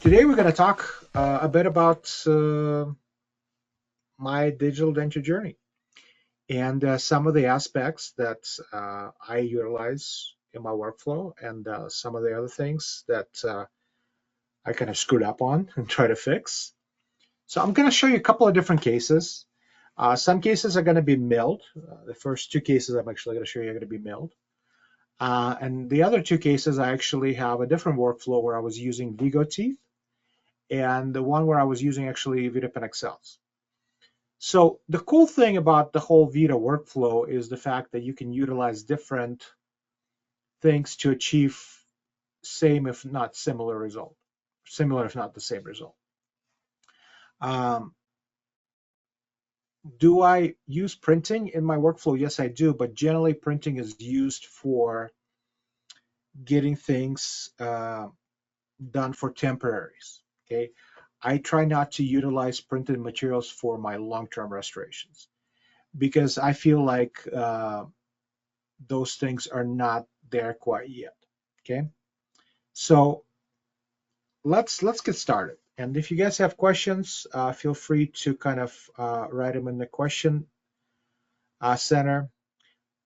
Today we're going to talk a bit about my digital denture journey and some of the aspects that I utilize in my workflow and some of the other things that I kind of screwed up on and try to fix. So I'm going to show you a couple of different cases. Some cases are going to be milled. The first two cases I'm actually going to show you are going to be milled. And the other two cases I actually have a different workflow where I was using Vigo teeth, and the one where I was using actually VITA XLs. So the cool thing about the whole VITA workflow is the fact that you can utilize different things to achieve same if not similar result, similar if not the same result. Do I use printing in my workflow? Yes, I do, but generally printing is used for getting things done for temporaries, okay? I try not to utilize printed materials for my long-term restorations because I feel like those things are not there quite yet. Okay, so let's get started. And if you guys have questions, feel free to kind of write them in the question center.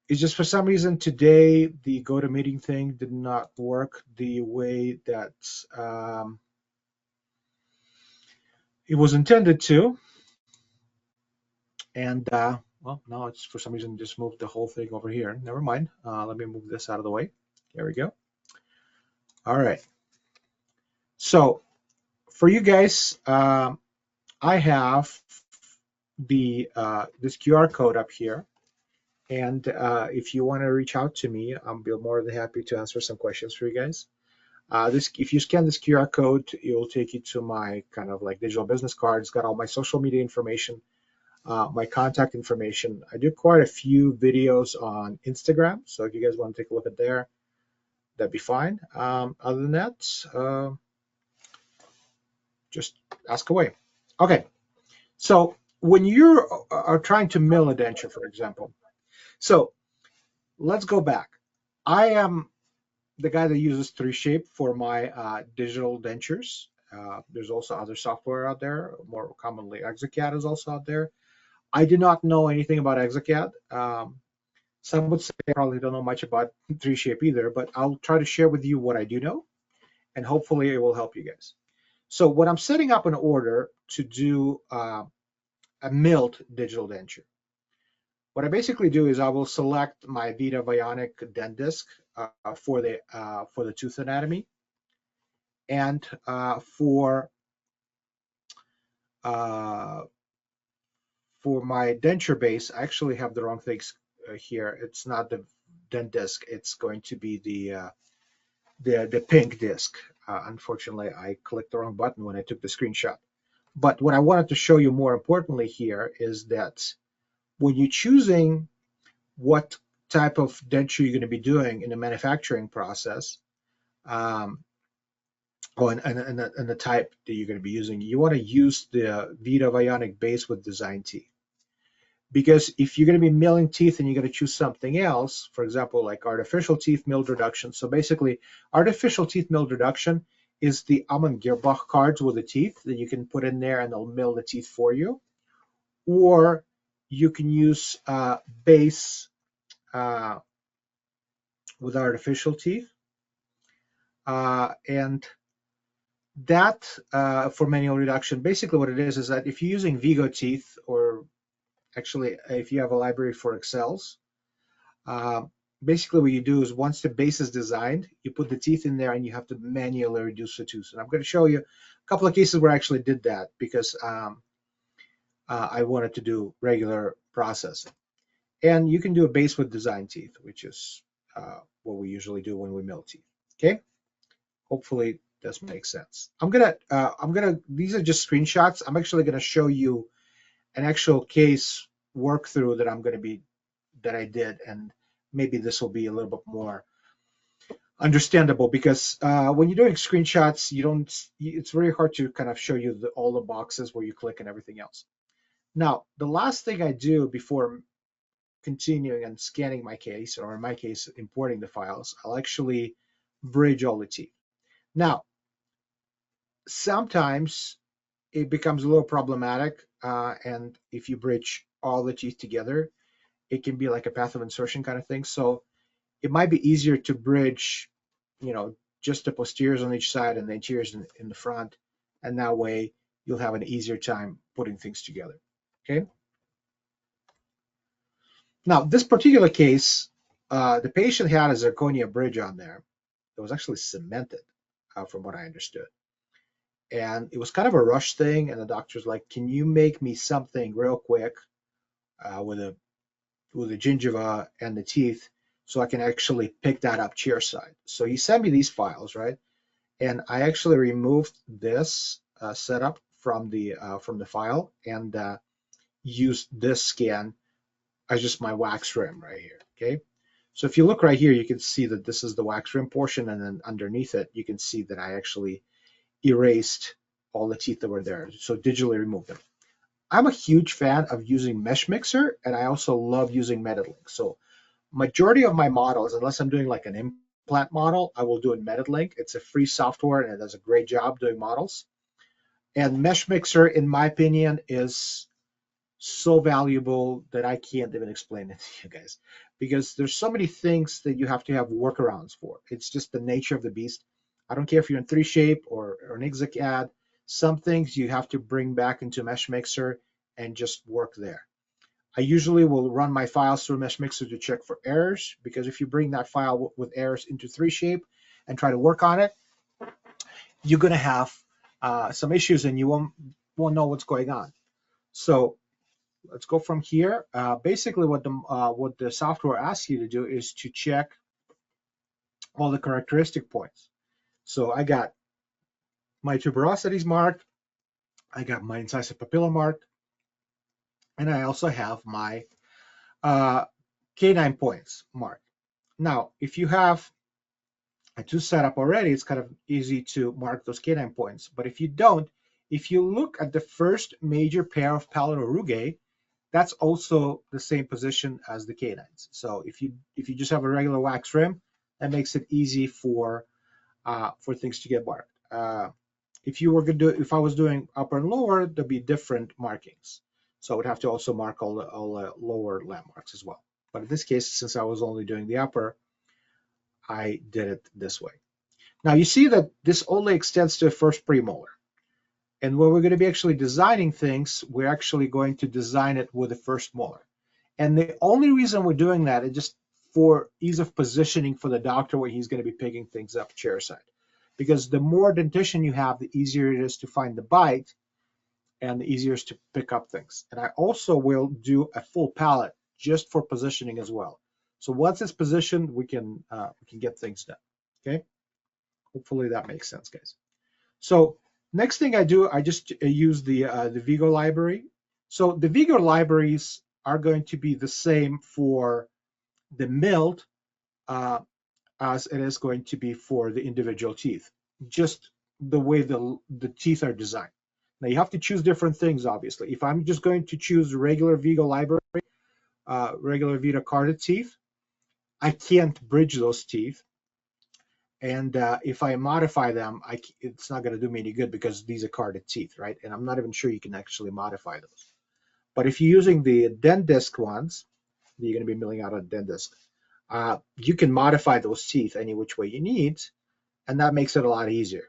It's just for some reason today the GoToMeeting thing did not work the way that it was intended to. And well, now it's for some reason just moved the whole thing over here. Never mind. Let me move this out of the way. There we go. All right. So for you guys, I have the this QR code up here, and if you want to reach out to me, I'll be more than happy to answer some questions for you guys. If you scan this QR code, it will take you to my kind of like digital business card. It's got all my social media information, my contact information. I do quite a few videos on Instagram, so if you guys want to take a look at there, that'd be fine. Other than that, just ask away. Okay, so when you are trying to mill a denture, for example, so let's go back. I am the guy that uses 3Shape for my digital dentures. There's also other software out there, more commonly Exocad is also out there. I do not know anything about Exocad. Some would say I probably don't know much about 3Shape either, but I'll try to share with you what I do know, and hopefully it will help you guys. So when I'm setting up an order to do a milled digital denture, what I basically do is I will select my VITA Bionic dent disc for the tooth anatomy, and for my denture base, I actually have the wrong things here. It's not the dent disc. It's going to be the pink disc. Unfortunately, I clicked the wrong button when I took the screenshot. But what I wanted to show you more importantly here is that when you're choosing what type of denture you're going to be doing in the manufacturing process, and the type that you're going to be using, you want to use the VITA Bionic base with design teeth. Because if you're going to be milling teeth and you're going to choose something else, for example, like artificial teeth milled reduction. So basically, artificial teeth milled reduction is the Amann Girrbach cards with the teeth that you can put in there and they'll mill the teeth for you. Or you can use base with artificial teeth. And that for manual reduction, basically what it is that if you're using Vigo teeth, or actually if you have a library for XLs, basically what you do is once the base is designed, you put the teeth in there and you have to manually reduce the tooth. And I'm going to show you a couple of cases where I actually did that because I wanted to do regular processing. And you can do a base with design teeth, which is what we usually do when we mill teeth. Okay, hopefully this makes sense. These are just screenshots. I'm actually gonna show you an actual case workthrough that I did, and maybe this will be a little bit more understandable because when you're doing screenshots, it's very hard to kind of show you all the boxes where you click and everything else. Now, the last thing I do before continuing and scanning my case, or in my case, importing the files, I'll actually bridge all the teeth. Now, Sometimes it becomes a little problematic, and if you bridge all the teeth together, it can be like a path of insertion kind of thing. So it might be easier to bridge, just the posteriors on each side and the anteriors in the front, and that way you'll have an easier time putting things together. Okay. Now, this particular case, the patient had a zirconia bridge on there that was actually cemented, from what I understood. And it was kind of a rush thing, and the doctor's like, "Can you make me something real quick with the gingiva and the teeth, so I can actually pick that up chairside?" So he sent me these files, right? And I actually removed this setup from the file and used this scan as just my wax rim right here. Okay. So if you look right here, you can see that this is the wax rim portion, and then underneath it, you can see that I actually erased all the teeth that were there. So digitally removed them. I'm a huge fan of using Mesh Mixer, and I also love using MetaLink. So majority of my models, unless I'm doing like an implant model, I will do in MetaLink. It's a free software, and it does a great job doing models. And Mesh Mixer, in my opinion, is so valuable that I can't even explain it to you guys, because there's so many things that you have to have workarounds for. It's just the nature of the beast. I don't care if you're in 3Shape or an ExactCAD. Some things you have to bring back into Mesh Mixer and just work there. I usually will run my files through Mesh Mixer to check for errors, because if you bring that file with errors into 3Shape and try to work on it, you're going to have some issues, and you won't know what's going on. So let's go from here. Basically, what the software asks you to do is to check all the characteristic points. So I got my tuberosities marked, I got my incisive papilla marked, and I also have my canine points marked. Now, if you have a tooth setup already, it's kind of easy to mark those canine points. But if you don't, if you look at the first major pair of palatal rugae, that's also the same position as the canines. So if you just have a regular wax rim, that makes it easy for things to get marked. If I was doing upper and lower, there'd be different markings. So I would have to also mark all the lower landmarks as well. But in this case, since I was only doing the upper, I did it this way. Now you see that this only extends to the first premolar. And when we're going to be actually designing things, we're actually going to design it with the first molar. And the only reason we're doing that is just for ease of positioning for the doctor when he's going to be picking things up chairside. Because the more dentition you have, the easier it is to find the bite and the easier it is to pick up things. And I also will do a full palette just for positioning as well. So once it's positioned, we can get things done. Okay. Hopefully that makes sense, guys. So next thing I do, I just use the Vigo library. So the Vigo libraries are going to be the same for the milled as it is going to be for the individual teeth, just the way the teeth are designed. Now you have to choose different things, obviously. If I'm just going to choose regular Vigo library, regular VITA carded teeth, I can't bridge those teeth. And if I modify them, it's not going to do me any good, because these are carded teeth, right? And I'm not even sure you can actually modify those. But if you're using the dentist ones, you're going to be milling out a dentist, you can modify those teeth any which way you need, and that makes it a lot easier.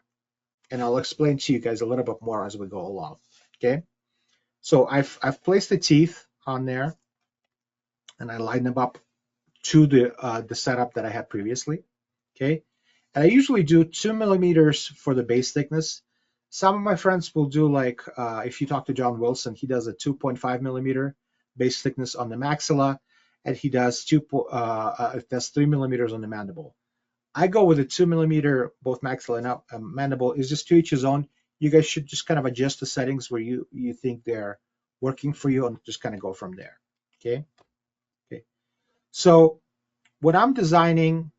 And I'll explain to you guys a little bit more as we go along. Okay. So I've placed the teeth on there, and I line them up to the setup that I had previously. Okay. And I usually do 2 millimeters for the base thickness. Some of my friends will do like, if you talk to John Wilson, he does a 2.5 millimeter base thickness on the maxilla, and he does 3 millimeters on the mandible. I go with a 2 millimeter, both maxilla and mandible. Is just to each his own. You guys should just kind of adjust the settings where you think they're working for you, and just kind of go from there. Okay. Okay. So when I'm designing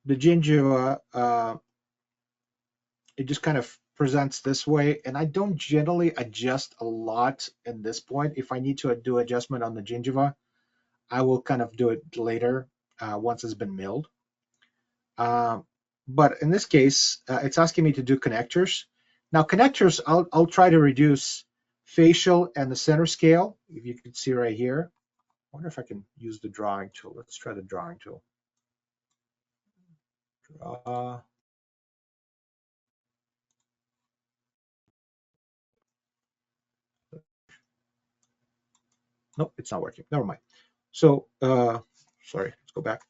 the gingiva, it just kind of presents this way, and I don't generally adjust a lot in this point. If I need to do adjustment on the gingiva, I will kind of do it later once it's been milled. But in this case, it's asking me to do connectors. Now connectors, I'll try to reduce facial and the center scale. If you can see right here. I wonder if I can use the drawing tool. Let's try the drawing tool. Draw. Nope, it's not working. Never mind. So, sorry, let's go back.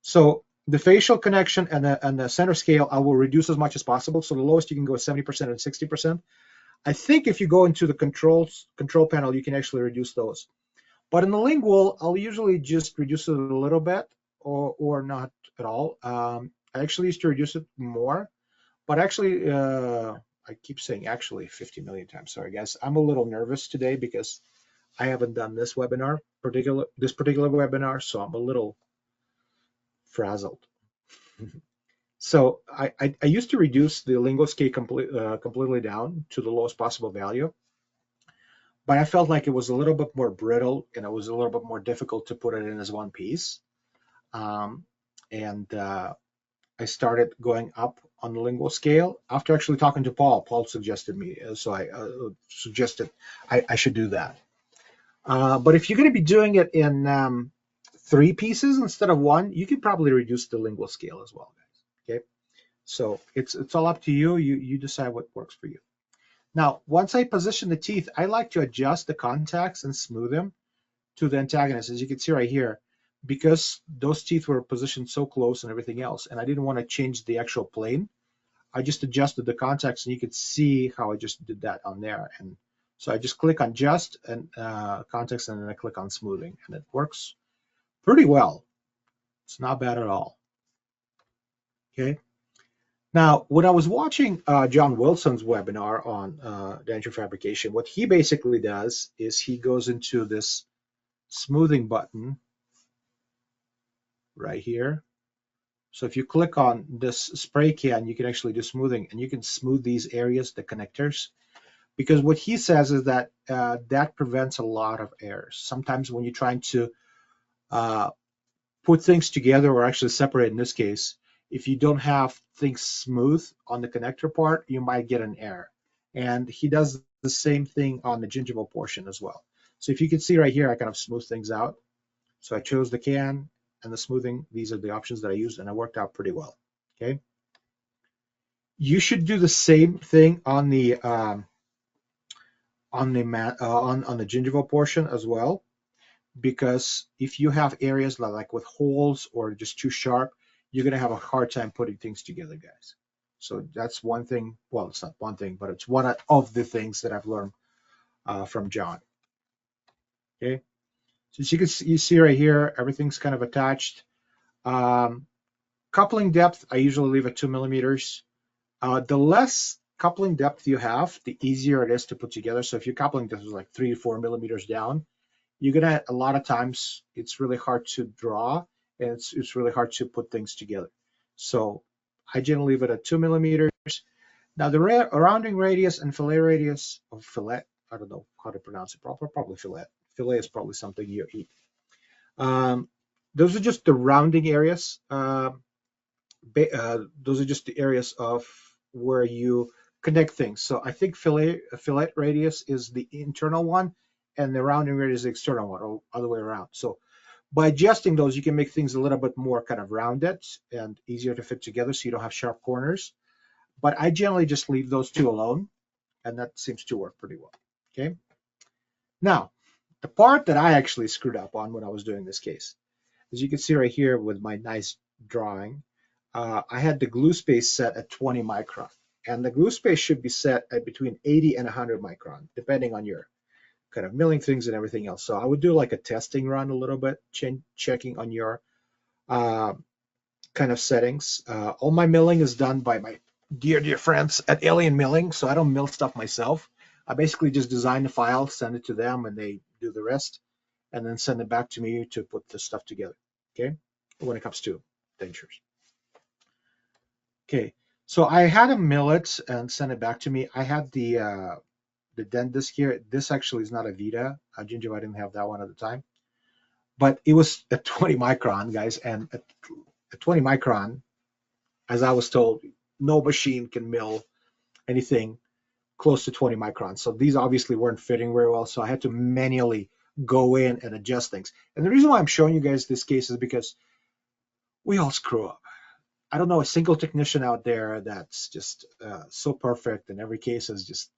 So the facial connection and the center scale, I will reduce as much as possible. So the lowest you can go is 70% and 60%. I think if you go into the control panel, you can actually reduce those. But in the lingual, I'll usually just reduce it a little bit or not at all. I actually used to reduce it more, but actually, I keep saying actually 50 million times. Sorry, guys. I'm a little nervous today because I haven't done this particular webinar, so I'm a little frazzled. So I used to reduce the lingual scale completely down to the lowest possible value, but I felt like it was a little bit more brittle and it was a little bit more difficult to put it in as one piece. And I started going up on the lingual scale after actually talking to Paul. Paul suggested me, so I suggested I should do that. But if you're going to be doing it in 3 pieces instead of 1, you can probably reduce the lingual scale as well, guys. Okay, so it's all up to you. You decide what works for you. Now, once I position the teeth, I like to adjust the contacts and smooth them to the antagonist, as you can see right here, because those teeth were positioned so close and everything else, and I didn't want to change the actual plane. I just adjusted the contacts, and you could see how I just did that on there. And so I just click on adjust and contacts, and then I click on smoothing, and it works pretty well. It's not bad at all. Okay. Now, when I was watching John Wilson's webinar on denture fabrication, what he basically does is he goes into this smoothing button right here. So if you click on this spray can, you can actually do smoothing, and you can smooth these areas, the connectors, because what he says is that that prevents a lot of errors. Sometimes when you're trying to put things together, or actually separate in this case, if you don't have things smooth on the connector part, you might get an error. And he does the same thing on the gingival portion as well. So if you can see right here, I kind of smooth things out. So I chose the can and the smoothing. These are the options that I used, and it worked out pretty well. Okay. You should do the same thing on the gingival portion as well, because if you have areas like with holes or just too sharp, you're going to have a hard time putting things together, guys. So that's one thing. Well, it's not one thing, but it's one of the things that I've learned from John. Okay. So as you see right here, everything's kind of attached. Coupling depth, I usually leave at 2 millimeters. The less coupling depth you have, the easier it is to put together. So if your coupling depth is like 3 to 4 millimeters down, you're gonna, a lot of times it's really hard to draw, and it's really hard to put things together. So I generally leave it at 2 millimeters. Now the rounding radius and fillet radius, or fillet, I don't know how to pronounce it proper, probably fillet. Fillet is probably something you eat. Those are just the rounding areas. Those are just the areas of where you connect things. So I think fillet radius is the internal one, and the rounding radius is the external one, or other way around. So by adjusting those, you can make things a little bit more kind of rounded and easier to fit together, so you don't have sharp corners. But I generally just leave those 2 alone, and that seems to work pretty well. Okay. Now, the part that I actually screwed up on when I was doing this case, as you can see right here with my nice drawing, I had the glue space set at 20 micron, and the glue space should be set at between 80 and 100 micron, depending on your kind of milling things and everything else. So I would do like a testing run a little bit, checking on your kind of settings. All my milling is done by my dear friends at Alien Milling, so I don't mill stuff myself. I basically just design the file, send it to them, and they do the rest, and then send it back to me to put the stuff together. Okay, when it comes to dentures. Okay, so I had him mill it and send it back to me. I had the dent disc here. This actually is not a VITA gingiva. I didn't have that one at the time, but it was at 20 micron, guys. And at 20 micron, as I was told, no machine can mill anything close to 20 microns. So these obviously weren't fitting very well. So I had to manually go in and adjust things. And the reason why I'm showing you guys this case is because we all screw up. I don't know a single technician out there that's just so perfect and every case is just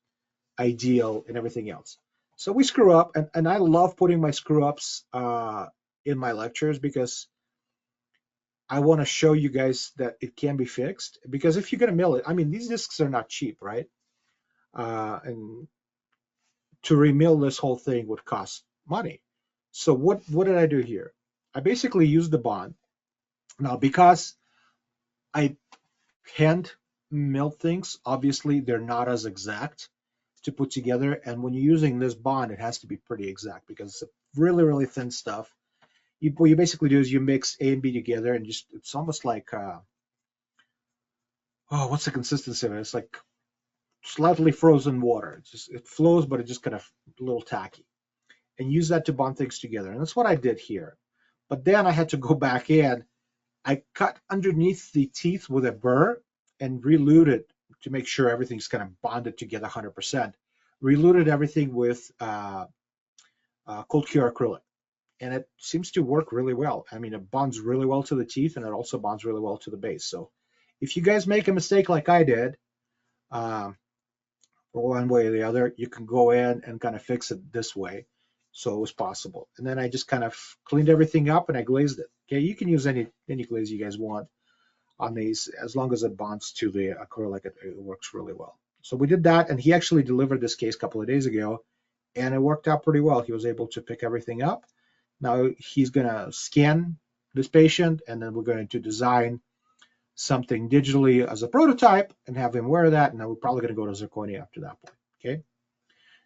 ideal and everything else. So we screw up, and I love putting my screw ups in my lectures because I want to show you guys that it can be fixed. Because if you're going to mill it, I mean, these discs are not cheap, right? And to remill this whole thing would cost money. So what did I do here? I basically used the bond. Now, because I hand mill things, obviously they're not as exact to put together. And when you're using this bond, it has to be pretty exact because it's really, really thin stuff. What you basically do is you mix A and B together and just, it's almost like, oh, what's the consistency of it? It's like slightly frozen water. It flows, but it's just kind of a little tacky. And use that to bond things together. And that's what I did here. But then I had to go back in. I cut underneath the teeth with a burr and reluted to make sure everything's kind of bonded together 100%. Reluted everything with cold cure acrylic. And it seems to work really well. I mean, it bonds really well to the teeth and it also bonds really well to the base. So if you guys make a mistake like I did, one way or the other, you can go in and kind of fix it this way. So it was possible. And then I just kind of cleaned everything up and I glazed it. Okay, you can use any glaze you guys want on these as long as it bonds to the acrylic. It works really well. So we did that, and he actually delivered this case a couple of days ago, and it worked out pretty well. He was able to pick everything up. Now he's going to scan this patient, and then we're going to design something digitally as a prototype and have him wear that, and then we're probably going to go to zirconia after that point. Okay.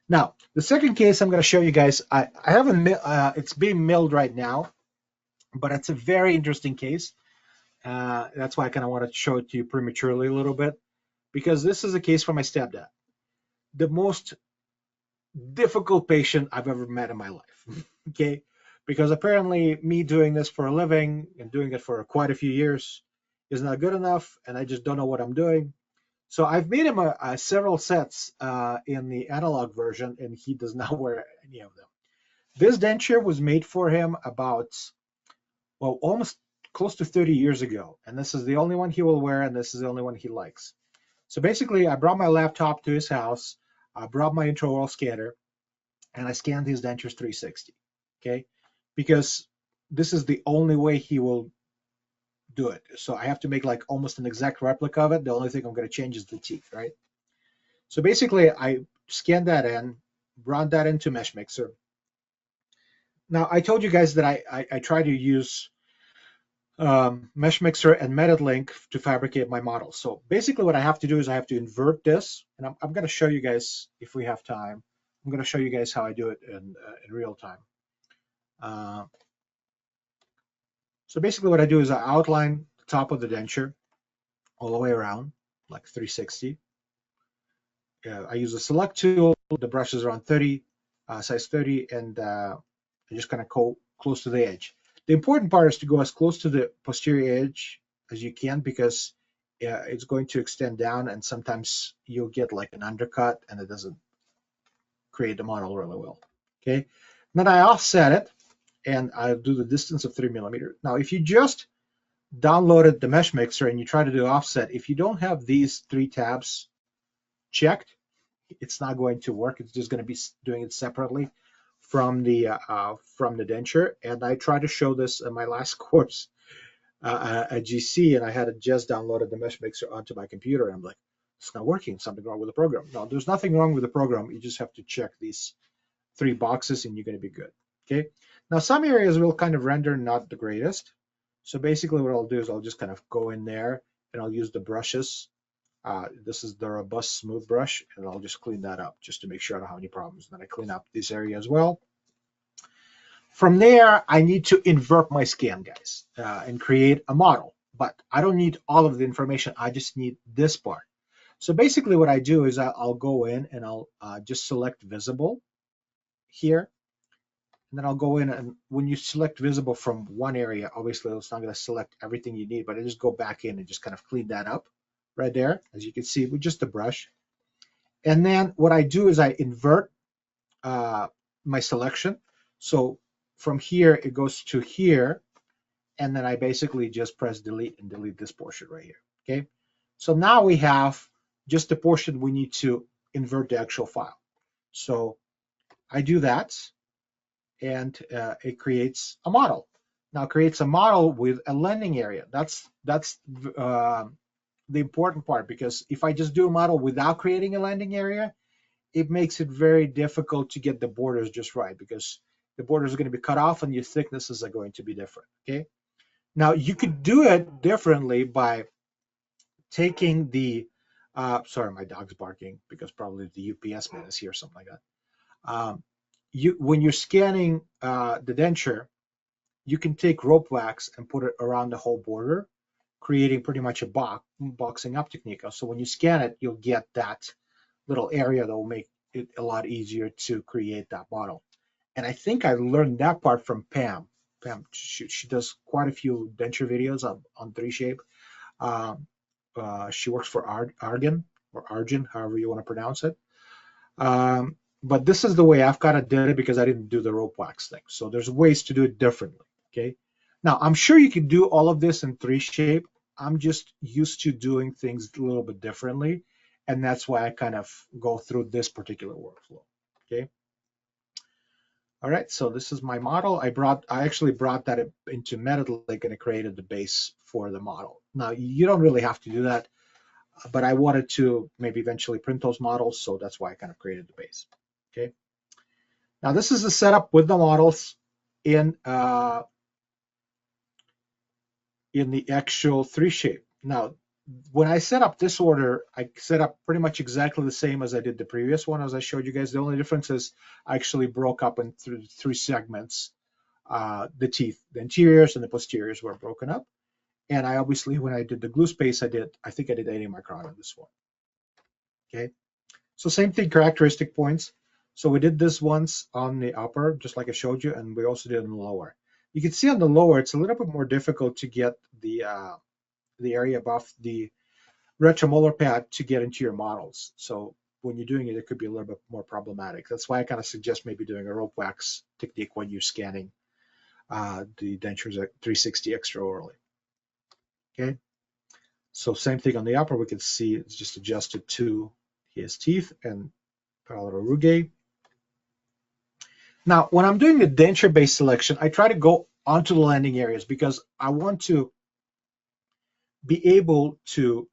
Now, the second case I'm going to show you guys, I haven't, it's being milled right now, but it's a very interesting case. That's why I kind of want to show it to you prematurely a little bit, because this is a case for my stepdad. The most difficult patient I've ever met in my life, okay? Because apparently me doing this for a living and doing it for quite a few years is not good enough, and I just don't know what I'm doing. So I've made him several sets in the analog version, and he does not wear any of them. This denture was made for him about, well, almost close to 30 years ago. And this is the only one he will wear, and this is the only one he likes. So basically, I brought my laptop to his house, I brought my intraoral scanner, and I scanned his dentures 360, okay? Because this is the only way he will do it. So I have to make like almost an exact replica of it. The only thing I'm going to change is the teeth, right? So basically, I scanned that in, brought that into Mesh Mixer. Now, I told you guys that I try to use Mesh Mixer and MetaLink to fabricate my model. So basically what I have to do is I have to invert this, and I'm going to show you guys, if we have time, I'm going to show you guys how I do it in real time. So basically what I do is I outline the top of the denture all the way around, like 360. I use a select tool, the brush is around 30, size 30, and I just kind of go close to the edge. The important part is to go as close to the posterior edge as you can, because it's going to extend down, and sometimes you'll get like an undercut and it doesn't create the model really well. Okay, then I offset it and I'll do the distance of 3 millimeters. Now, if you just downloaded the Mesh Mixer and you try to do offset, if you don't have these 3 tabs checked, it's not going to work. It's just going to be doing it separately from the denture. And I tried to show this in my last course at GC, and I had just downloaded the Mesh Mixer onto my computer, and I'm like, it's not working. Something wrong with the program. No, there's nothing wrong with the program. You just have to check these 3 boxes, and you're going to be good. Okay. Now, some areas will kind of render not the greatest. So basically, what I'll do is I'll just kind of go in there, and I'll use the brushes. This is the robust smooth brush, and I'll just clean that up just to make sure I don't have any problems. Then I clean up this area as well. From there, I need to invert my scan, guys, and create a model. But I don't need all of the information. I just need this part. So basically what I do is I'll go in and I'll just select visible here. And then I'll go in, and when you select visible from one area, obviously it's not going to select everything you need, but I just go back in and just kind of clean that up right there, as you can see, with just a brush. And then what I do is I invert my selection. So from here, it goes to here, and then I basically just press delete and delete this portion right here, okay? So now we have just the portion we need to invert the actual file. So I do that, and it creates a model. Now it creates a model with a landing area. That's the important part, because if I just do a model without creating a landing area, it makes it very difficult to get the borders just right, because the borders are going to be cut off and your thicknesses are going to be different, okay? Now you could do it differently by taking the, sorry, my dog's barking because probably the UPS man is here, something like that. When you're scanning the denture, you can take rope wax and put it around the whole border, creating pretty much a boxing up technique. So when you scan it, you'll get that little area that will make it a lot easier to create that model. And I think I learned that part from Pam. Pam, she does quite a few denture videos on 3Shape. She works for Argan, or Argin, however you want to pronounce it. But this is the way I've kind of did it, because I didn't do the rope wax thing. So there's ways to do it differently, okay? Now, I'm sure you can do all of this in 3Shape. I'm just used to doing things a little bit differently, and that's why I kind of go through this particular workflow, okay? All right, so this is my model. I actually brought that into MetaLink, and it created the base for the model. Now, you don't really have to do that, but I wanted to maybe eventually print those models, so that's why I kind of created the base, okay? Now, this is the setup with the models in the actual 3Shape. Now, when I set up this order, I set up pretty much exactly the same as I did the previous one, as I showed you guys. The only difference is I actually broke up into 3 segments. The teeth, the interiors and the posteriors were broken up. And I obviously, when I did the glue space, I think I did 80 micron on this one. Okay. So same thing, characteristic points. So we did this once on the upper, just like I showed you, and we also did it on the lower. You can see on the lower, it's a little bit more difficult to get the area above the retromolar pad to get into your models. So when you're doing it, it could be a little bit more problematic. That's why I kind of suggest maybe doing a rope wax technique when you're scanning the dentures at 360 extraorally. Okay. So same thing on the upper, we can see it's just adjusted to his teeth and palatal rugae. Now, when I'm doing the denture-based selection, I try to go onto the landing areas, because I want to be able to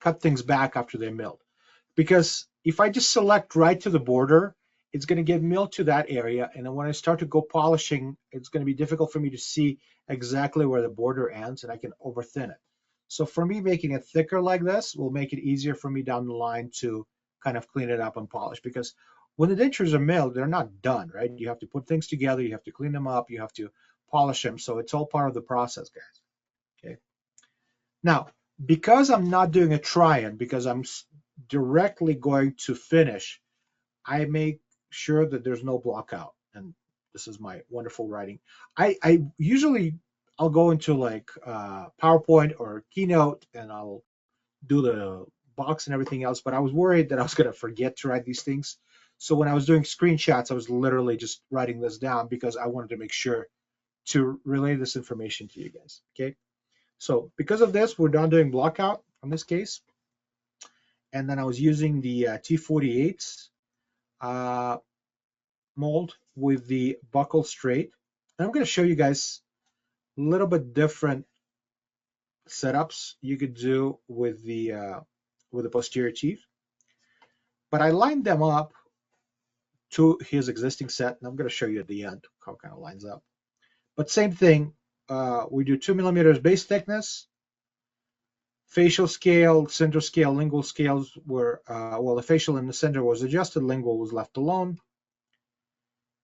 cut things back after they're milled. Because if I just select right to the border, it's going to get milled to that area, and then when I start to go polishing, it's going to be difficult for me to see exactly where the border ends, and I can over thin it. So for me, making it thicker like this will make it easier for me down the line to kind of clean it up and polish, because when the dentures are milled, they're not done, right? You have to put things together, you have to clean them up, you have to polish them, so it's all part of the process, guys. Okay. Now, because I'm not doing a try-in, because I'm directly going to finish, I make sure that there's no block out. And this is my wonderful writing. I usually, I'll go into like PowerPoint or Keynote, and I'll do the box and everything else, but I was worried that I was going to forget to write these things. So when I was doing screenshots, I was literally just writing this down, because I wanted to make sure to relay this information to you guys, okay? So because of this, we're done doing block out in this case. And then I was using the T48 mold with the buckle straight. And I'm going to show you guys a little bit different setups you could do with the posterior teeth. But I lined them up to his existing set, and I'm going to show you at the end how it kind of lines up. But same thing, we do 2 millimeters base thickness. Facial scale, center scale, lingual scales were, well, the facial in the center was adjusted, lingual was left alone.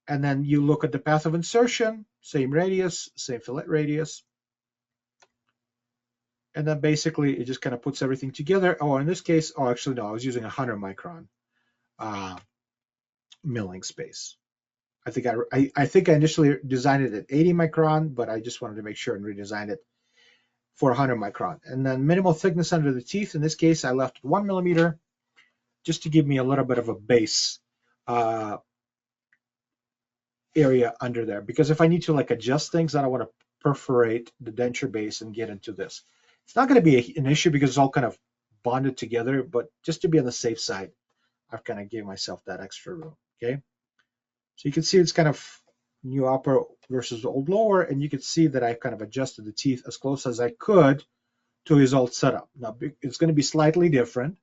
And then you look at the path of insertion, same radius, same fillet radius. And then basically it just kind of puts everything together. Oh, in this case, oh, actually, no, I was using 100 micron milling space. I think I initially designed it at 80 micron, but I just wanted to make sure and redesign it for 100 micron. And then minimal thickness under the teeth. In this case, I left 1 millimeter. just to give me a little bit of a base uh, area under there. Because if I need to like adjust things, I don't want to perforate the denture base and get into this. It's not going to be an issue because it's all kind of bonded together, but just to be on the safe side, I've kind of gave myself that extra room. Okay, so you can see it's kind of new upper versus old lower, and you can see that I've kind of adjusted the teeth as close as I could to his old setup. Now it's going to be slightly different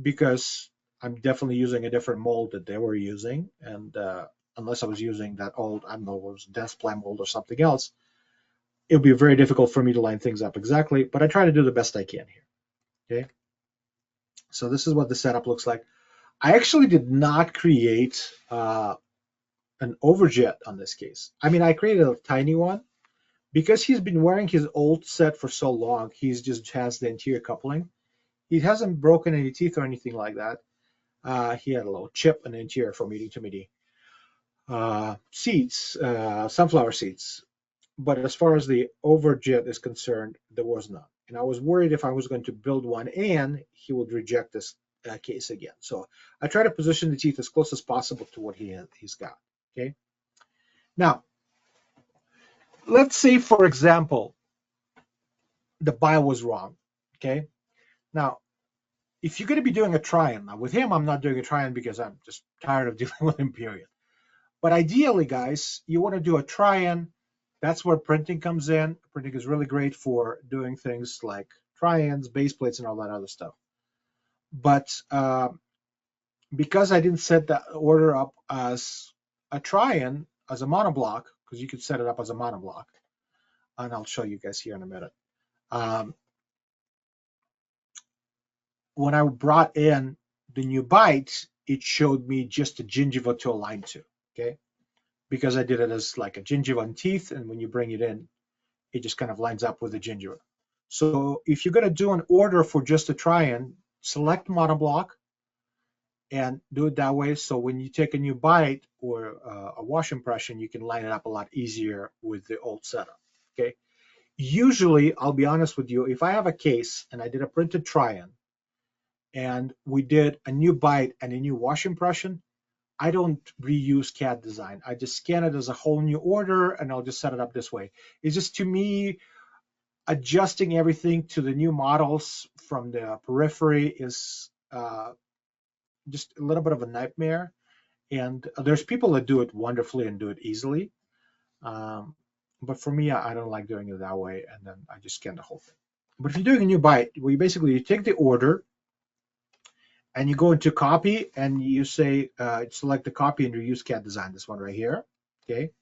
because I'm definitely using a different mold that they were using, and unless I was using that old, I don't know, it was Dentsply mold or something else, it would be very difficult for me to line things up exactly, but I try to do the best I can here. Okay, so this is what the setup looks like. I actually did not create an overjet on this case. I mean, I created a tiny one because he's been wearing his old set for so long. He's just has the interior coupling. He hasn't broken any teeth or anything like that. He had a little chip in the interior from eating too many seeds, sunflower seeds. But as far as the overjet is concerned, there was none. And I was worried if I was going to build one and he would reject this case again. So I try to position the teeth as close as possible to what he's got. Okay. Now, let's say, for example, the bile was wrong. Okay. Now, if you're going to be doing a try-on, now with him, I'm not doing a try-on because I'm just tired of dealing with him, period. But ideally, guys, you want to do a try-on. That's where printing comes in. Printing is really great for doing things like try-ins, base plates, and all that other stuff. But because I didn't set the order up as a try-in, as a monoblock, because you could set it up as a monoblock, and I'll show you guys here in a minute. When I brought in the new bite, it showed me just a gingiva to align to, okay? Because I did it as like a gingiva and teeth, and when you bring it in, it just kind of lines up with the gingiva. So if you're going to do an order for just a try-in, select monoblock and do it that way. So when you take a new bite or a wash impression, you can line it up a lot easier with the old setup, okay? Usually, I'll be honest with you, if I have a case and I did a printed try-in, and we did a new bite and a new wash impression, I don't reuse CAD design. I just scan it as a whole new order and I'll just set it up this way. It's just, to me, adjusting everything to the new models from the periphery is just a little bit of a nightmare. And there's people that do it wonderfully and do it easily. But for me, I don't like doing it that way. And then I just scan the whole thing. But if you're doing a new bite, you take the order, and you go into copy and you say, select the copy and reuse CAD design, this one right here, okay?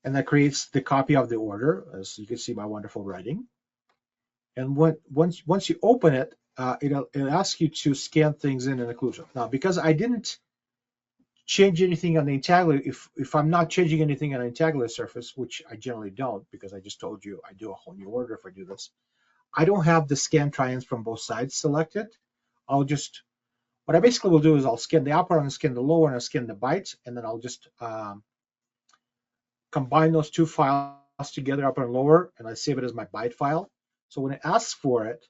And that creates the copy of the order, as you can see my wonderful writing. And once you open it, it'll ask you to scan things in occlusion. Now, because I didn't change anything on the integular, if I'm not changing anything on the integular surface, which I generally don't, because I just told you I do a whole new order if I do this, I don't have the scan try-ins from both sides selected. What I basically will do is I'll scan the upper and scan the lower and I'll scan the bites, and then I'll just combine those two files together, upper and lower, and I save it as my bite file. So when it asks for it,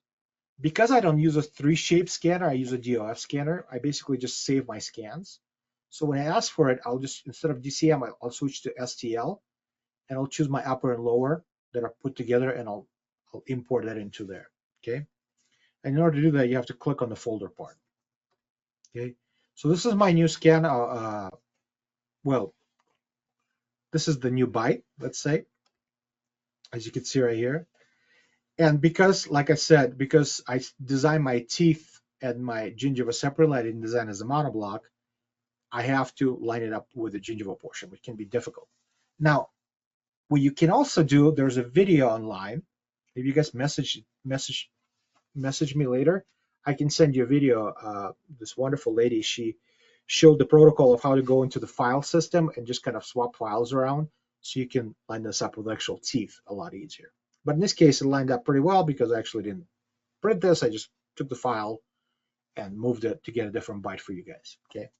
because I don't use a 3-shape scanner, I use a DOF scanner, I basically just save my scans. So when I ask for it, I'll just, instead of DCM, I'll switch to STL, and I'll choose my upper and lower that are put together, and I'll import that into there, okay? And in order to do that, you have to click on the folder part. Okay, so this is my new scan. Well, this is the new bite, let's say, as you can see right here. And because, like I said, because I designed my teeth and my gingiva separately, I didn't design as a monoblock, I have to line it up with the gingiva portion, which can be difficult. Now, what you can also do, there's a video online. If you guys message me later, I can send you a video. This wonderful lady, she showed the protocol of how to go into the file system and just kind of swap files around so you can line this up with actual teeth a lot easier. But in this case, it lined up pretty well because I actually didn't print this. I just took the file and moved it to get a different bite for you guys, okay?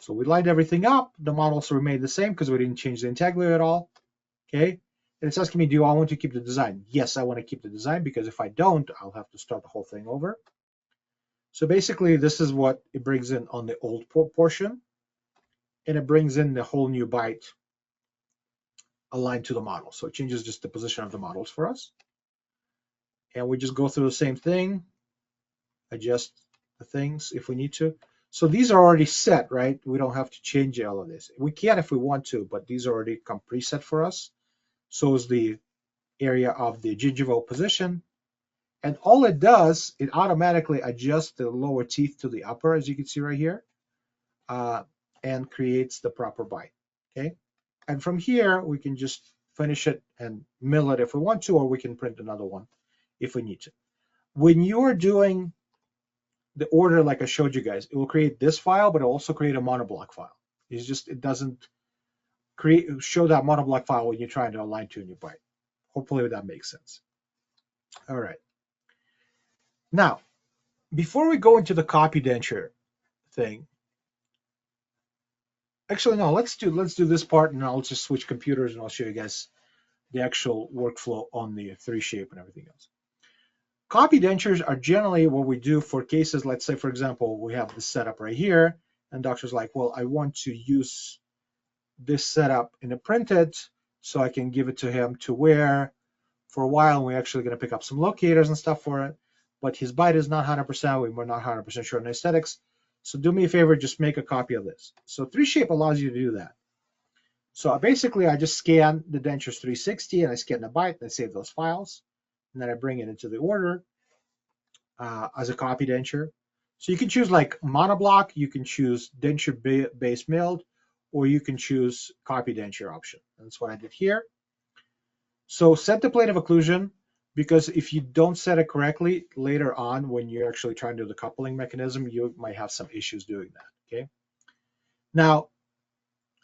So we lined everything up. The models remained the same because we didn't change the integular at all, okay? And it's asking me, do I want to keep the design? Yes, I want to keep the design, because if I don't, I'll have to start the whole thing over. So basically, this is what it brings in on the old portion, and it brings in the whole new bite aligned to the model. So it changes just the position of the models for us. And we just go through the same thing, adjust the things if we need to. So these are already set, right? We don't have to change all of this. We can if we want to, but these already come preset for us. So is the area of the gingival position. And all it does, it automatically adjusts the lower teeth to the upper, as you can see right here, and creates the proper bite, okay? And from here, we can just finish it and mill it if we want to, or we can print another one if we need to. When you're doing the order like I showed you guys, it will create this file, but it'll also create a monoblock file. It's just, it doesn't show that monoblock file when you're trying to align to a new bite. Hopefully that makes sense. All right. Now, before we go into the copy denture thing, actually no, let's do this part, and I'll just switch computers and I'll show you guys the actual workflow on the 3Shape and everything else. Copy dentures are generally what we do for cases. Let's say, for example, we have this setup right here, and doctor's like, well, I want to use this setup in a printed so I can give it to him to wear for a while, and we're actually going to pick up some locators and stuff for it, but his bite is not 100%. We're not 100% sure on aesthetics. So do me a favor, just make a copy of this. So 3Shape allows you to do that. So basically, I just scan the Dentures 360 and I scan the bite and I save those files. And then I bring it into the order as a copy denture. So you can choose like monoblock, you can choose denture base milled, or you can choose copy denture option. And that's what I did here. So set the plane of occlusion, because if you don't set it correctly later on when you're actually trying to do the coupling mechanism, you might have some issues doing that, okay? Now,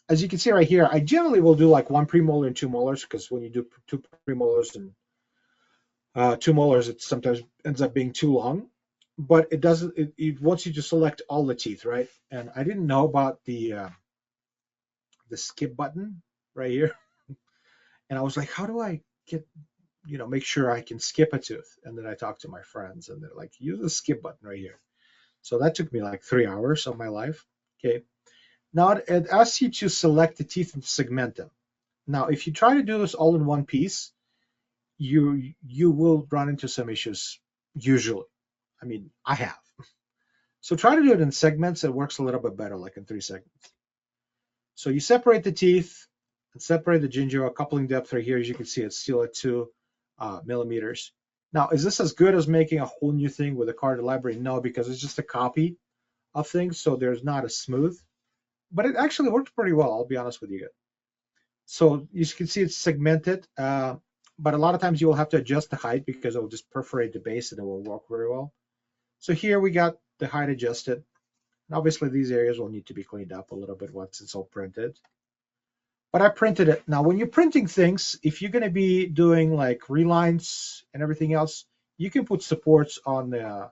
as you can see right here, I generally will do like 1 premolar and 2 molars, because when you do 2 premolars and 2 molars, it sometimes ends up being too long. But it doesn't, it wants you to select all the teeth, right? And I didn't know about the skip button right here. And I was like, how do I get, make sure I can skip a tooth? And then I talked to my friends and they're like, use the skip button right here. So that took me like 3 hours of my life. Okay. Now it asks you to select the teeth and segment them. Now, if you try to do this all in one piece, you will run into some issues usually. I mean, I have. So try to do it in segments. It works a little bit better, like in 3 segments. So you separate the teeth and separate the gingival coupling depth right here. As you can see, it's still at 2 millimeters. Now, is this as good as making a whole new thing with a carded library? No, because it's just a copy of things, so there's not as smooth. But it actually worked pretty well, I'll be honest with you. So you can see it's segmented, but a lot of times you will have to adjust the height because it will just perforate the base and it will work very well. So here we got the height adjusted. And obviously these areas will need to be cleaned up a little bit once it's all printed. But I printed it. Now, when you're printing things, if you're going to be doing like relines and everything else, you can put supports on the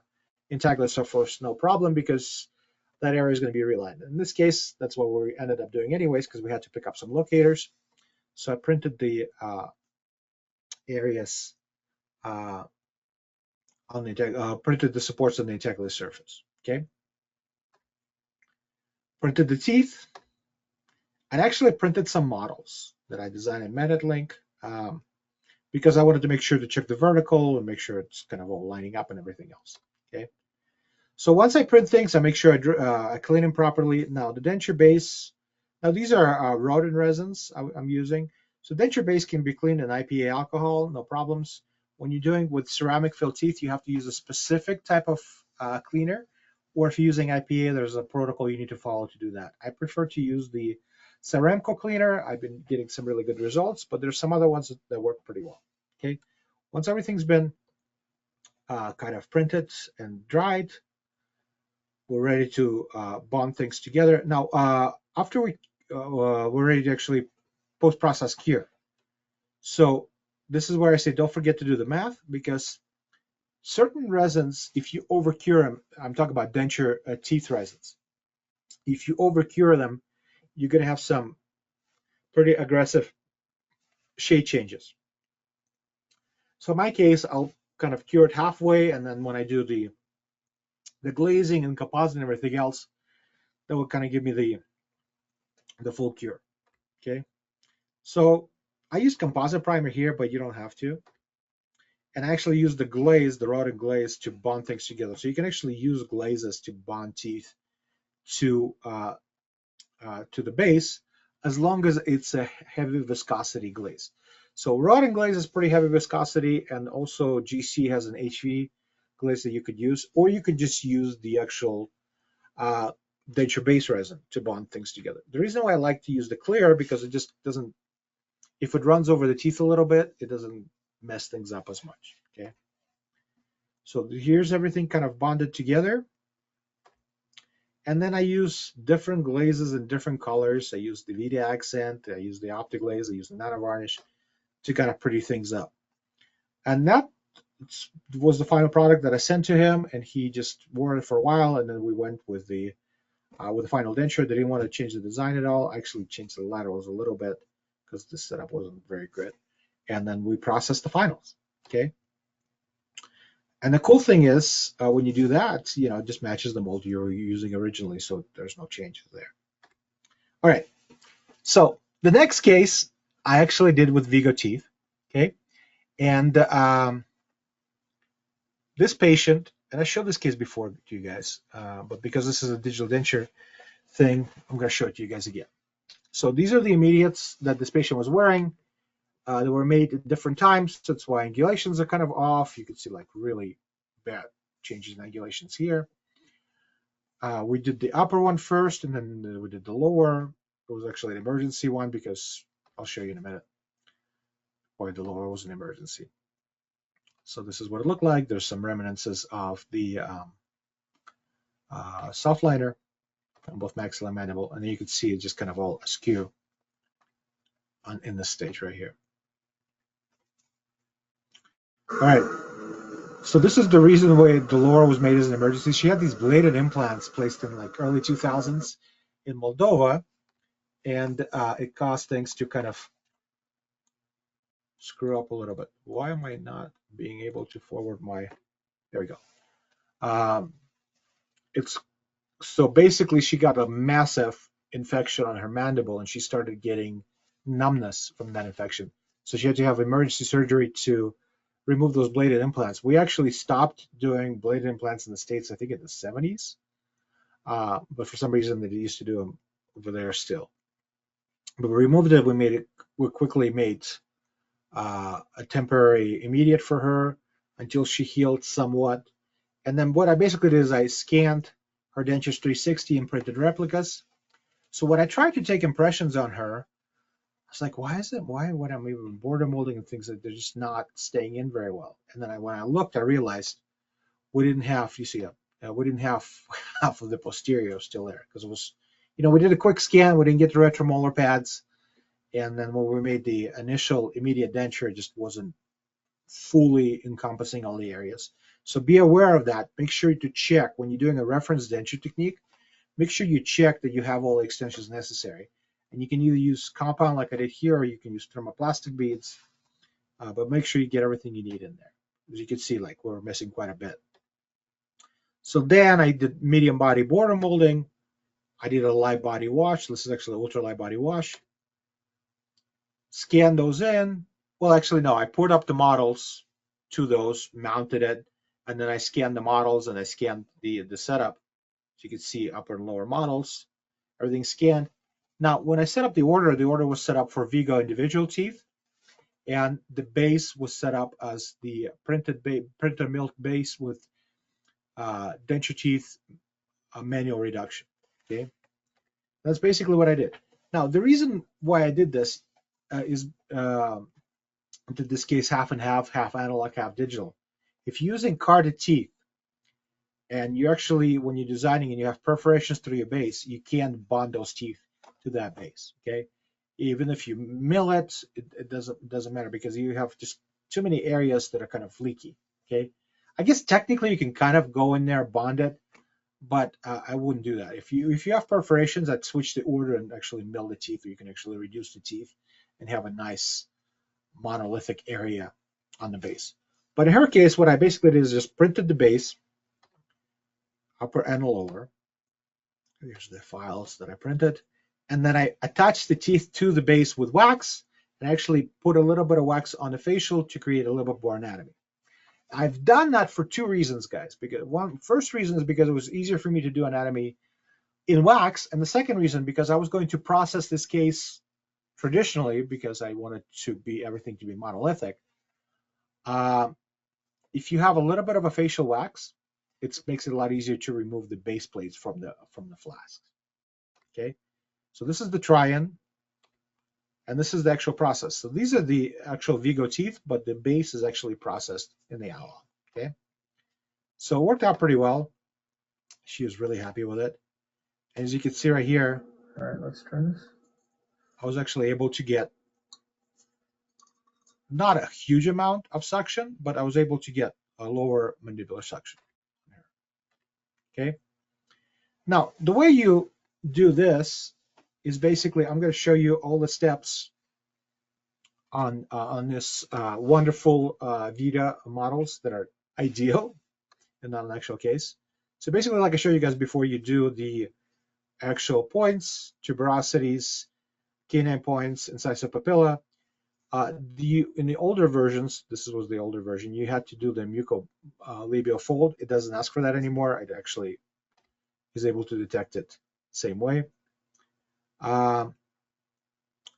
integular surface, no problem, because that area is going to be relined. In this case, that's what we ended up doing anyways, because we had to pick up some locators. So I printed the areas on the printed the supports on the integular surface. Okay, printed the teeth, and actually printed some models that I designed in MetaLink because I wanted to make sure to check the vertical and make sure it's kind of all lining up and everything else. Okay, so once I print things, I make sure I clean them properly. Now the denture base. Now these are rodent resins I'm using. So denture base can be cleaned in IPA alcohol, no problems. When you're doing with ceramic filled teeth, you have to use a specific type of cleaner, or if you're using IPA, there's a protocol you need to follow to do that. I prefer to use the Ceramco cleaner. I've been getting some really good results, but there's some other ones that work pretty well. Okay, once everything's been kind of printed and dried, we're ready to bond things together. Now, after we're ready to actually post-process cure. So this is where I say don't forget to do the math, because certain resins, if you over-cure them, I'm talking about denture teeth resins, if you over-cure them, you're going to have some pretty aggressive shade changes. So in my case, I'll kind of cure it halfway, and then when I do the the glazing and composite and everything else, that would kind of give me the full cure. Okay, so I use composite primer here, but you don't have to. And I actually use the glaze, the rodent glaze, to bond things together. So you can actually use glazes to bond teeth to the base, as long as it's a heavy viscosity glaze. So rodent glaze is pretty heavy viscosity, and also GC has an HV glaze that you could use, or you could just use the actual denture base resin to bond things together. The reason why I like to use the clear, because it just doesn't, if it runs over the teeth a little bit, it doesn't mess things up as much. Okay, so here's everything kind of bonded together. And then I use different glazes in different colors. I use the VITA accent, I use the optic glaze, I use the nano varnish to kind of pretty things up. And that was the final product that I sent to him, and he just wore it for a while, and then we went with the final denture. They didn't want to change the design at all. I actually changed the laterals a little bit because the setup wasn't very good. And then we processed the finals. Okay. And the cool thing is, when you do that, it just matches the mold you were using originally, so there's no changes there. All right. So the next case I actually did with Vigo teeth. Okay. And this patient, and I showed this case before to you guys, but because this is a digital denture thing, I'm going to show it to you guys again. So these are the immediates that this patient was wearing. They were made at different times. So that's why angulations are kind of off. You can see like really bad changes in angulations here. We did the upper one first, and then we did the lower. It was actually an emergency one, because I'll show you in a minute why the lower was an emergency. So this is what it looked like. There's some reminiscences of the soft liner on both maxilla and mandible, and then you can see it just kind of all askew in this stage right here. All right, so this is the reason why the lower was made as an emergency. She had these bladed implants placed in like early 2000s in Moldova, and it caused things to kind of screw up a little bit. Why am I not being able to forward my, there we go. It's so basically she got a massive infection on her mandible, and she started getting numbness from that infection. So she had to have emergency surgery to remove those bladed implants. We actually stopped doing bladed implants in the States, I think in the 70s. But for some reason they used to do them over there still. But we removed it, we quickly made a temporary immediate for her until she healed somewhat. And then what I basically did is I scanned her dentures 360 and printed replicas. So when I tried to take impressions on her, I was like, why when I'm even border molding and things, that they're just not staying in very well. And then when I looked, I realized we didn't have, you see, we didn't have half of the posterior still there, because it was, we did a quick scan, we didn't get the retromolar pads. And then when we made the initial immediate denture, it just wasn't fully encompassing all the areas. So be aware of that. Make sure to check when you're doing a reference denture technique. Make sure you check that you have all the extensions necessary. And you can either use compound like I did here, or you can use thermoplastic beads. But make sure you get everything you need in there. As you can see, like we're missing quite a bit. So then I did medium body border molding. I did a light body wash. This is actually an ultra light body wash. Scan those in. Well, actually, no, I put up the models to those, mounted it, and then I scanned the models and I scanned the setup. So you can see upper and lower models, everything scanned. Now, when I set up the order was set up for Vigo individual teeth, and the base was set up as the printed milk base with denture teeth manual reduction. Okay, that's basically what I did. Now, the reason why I did this is in this case half and half analog, half digital. If you're using carded teeth, and you actually, when you're designing and you have perforations through your base, you can't bond those teeth to that base. Okay, even if you mill it, it doesn't matter, because you have just too many areas that are kind of leaky. Okay, I guess technically you can kind of go in there, bond it, but I wouldn't do that. If you have perforations, I'd switch the order and actually mill the teeth, or you can actually reduce the teeth and have a nice monolithic area on the base. But in her case, what I basically did is just printed the base. upper and lower. Here's the files that I printed. And then I attached the teeth to the base with wax and actually put a little bit of wax on the facial to create a little bit more anatomy. I've done that for two reasons, guys. Because first reason is because it was easier for me to do anatomy in wax, and the second reason because I was going to process this case traditionally because I wanted everything to be monolithic. If you have a little bit of a facial wax, it makes it a lot easier to remove the base plates from the flask. Okay, so this is the try-in, and this is the actual process. So these are the actual Vigo teeth, but the base is actually processed in the analog. Okay, so it worked out pretty well. She was really happy with it. And as you can see right here, all right, let's turn this. I was actually able to get not a huge amount of suction, but I was able to get a lower mandibular suction. Okay. Now, the way you do this is basically, I'm going to show you all the steps on this wonderful VITA models that are ideal and not an actual case. So basically, like I showed you guys before, you do the actual points, tuberosities, canine points, incisive papilla. In the older versions, this was the older version, you had to do the mucolabial fold. It doesn't ask for that anymore. It actually is able to detect it same way. And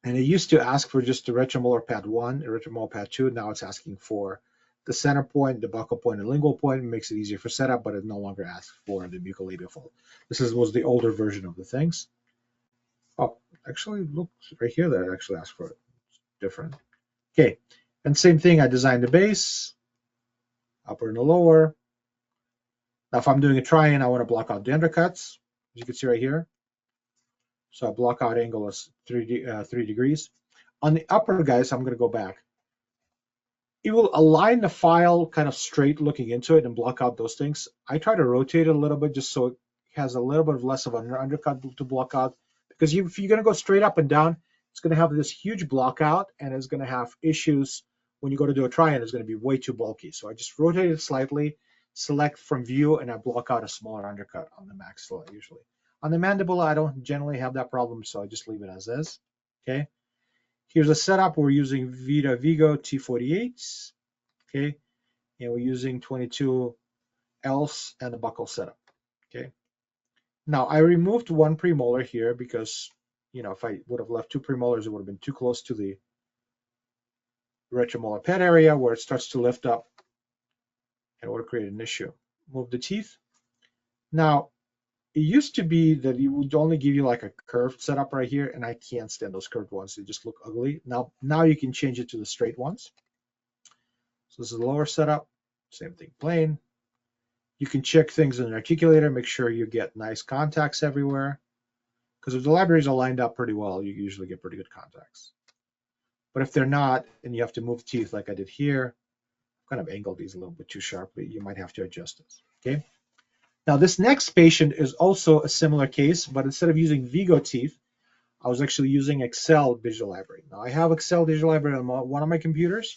it used to ask for just the retromolar pad 1, retromolar pad 2. Now it's asking for the center point, the buccal point, and lingual point. It makes it easier for setup, but it no longer asks for the mucolabial fold. This was the older version of the things. Oh, actually, look right here that it actually asks for it. It's different. Okay, and same thing, I designed the base, upper and the lower. Now, if I'm doing a try-in, I want to block out the undercuts, as you can see right here. So I block out angle is 3 degrees. On the upper, guys, I'm going to go back. It will align the file kind of straight looking into it and block out those things. I try to rotate it a little bit just so it has a little bit less of an undercut to block out. Because if you're going to go straight up and down, it's going to have this huge block out and it's going to have issues when you go to do a try-in. It's going to be way too bulky. So I just rotate it slightly, select from view, and I block out a smaller undercut on the maxilla usually. On the mandible, I don't generally have that problem, so I just leave it as is. Okay. Here's a setup. We're using VITA Vigo T48s. Okay. And we're using 22 Ls and the buccal setup. Okay. Now I removed one premolar here because, if I would have left two premolars, it would have been too close to the retromolar pad area where it starts to lift up and it would have created an issue. Move the teeth. Now, it used to be that it would only give you like a curved setup right here, and I can't stand those curved ones. They just look ugly. Now you can change it to the straight ones. So this is the lower setup. Same thing, plain. You can check things in an articulator, make sure you get nice contacts everywhere. Because if the libraries are lined up pretty well, you usually get pretty good contacts. But if they're not, and you have to move teeth like I did here, kind of angled these a little bit too sharply, you might have to adjust it. Okay. Now this next patient is also a similar case, but instead of using Vigo teeth, I was actually using Excel digital library. Now I have Excel digital library on one of my computers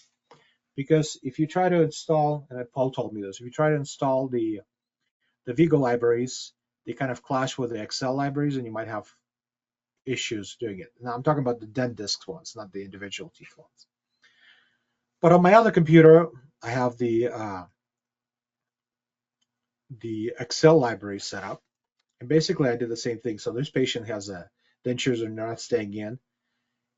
because if you try to install, and Paul told me this, if you try to install the Vigo libraries, they kind of clash with the Excel libraries and you might have issues doing it. Now I'm talking about the dentist ones, not the individual teeth ones. But on my other computer, I have the Excel library set up. And basically I did the same thing. So this patient has dentures are not staying in.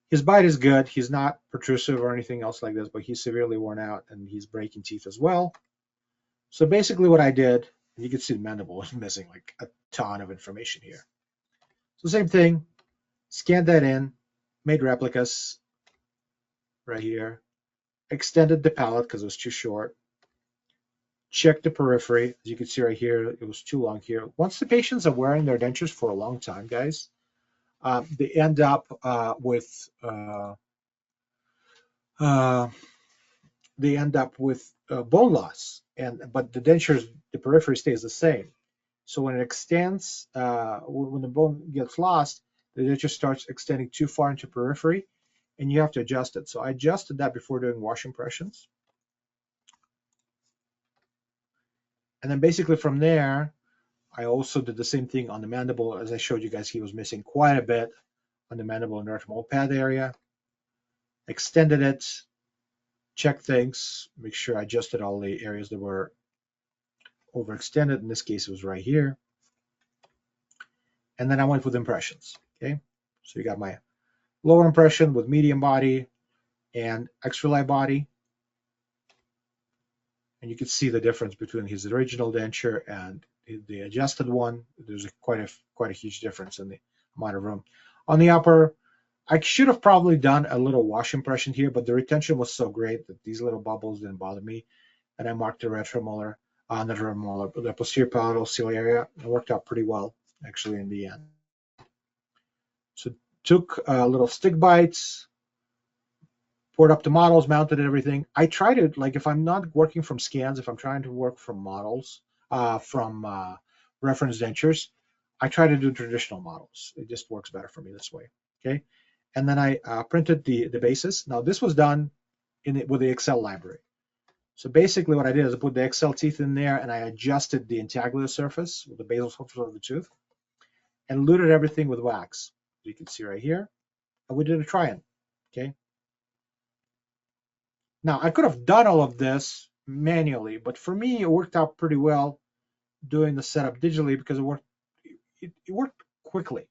His bite is good. He's not protrusive or anything else like this, but he's severely worn out and he's breaking teeth as well. So basically what I did, you can see the mandible is missing like a ton of information here. So same thing, scanned that in, made replicas right here, extended the palate because it was too short, checked the periphery. As you can see right here, it was too long here. Once the patients are wearing their dentures for a long time, guys, they end up with bone loss, but the dentures, the periphery stays the same. So when it extends, when the bone gets lost, the denture starts extending too far into periphery, and you have to adjust it. So I adjusted that before doing wash impressions. And then basically from there, I also did the same thing on the mandible. As I showed you guys, he was missing quite a bit on the mandible and vertebral pad area. Extended it, checked things, make sure I adjusted all the areas that were overextended. In this case, it was right here. And then I went with impressions. Okay, so you got my lower impression with medium body and extra light body. And you can see the difference between his original denture and the adjusted one. There's quite a huge difference in the amount of room. On the upper, I should have probably done a little wash impression here, but the retention was so great that these little bubbles didn't bother me. And I marked the retromolar, not the retromolar, but the posterior palatal seal area. It worked out pretty well, actually, in the end. So took little stick bites, poured up the models, mounted everything. I try to, like, if I'm not working from scans, if I'm trying to work from models, from reference dentures, I try to do traditional models. It just works better for me this way. Okay. And then I printed the bases. Now this was done with the Excel library. So basically what I did is I put the Excel teeth in there and I adjusted the integular surface with the basal surface of the tooth and luted everything with wax. You can see right here. And we did a try-in. Okay. Now, I could have done all of this manually, but for me, it worked out pretty well doing the setup digitally because it worked quickly.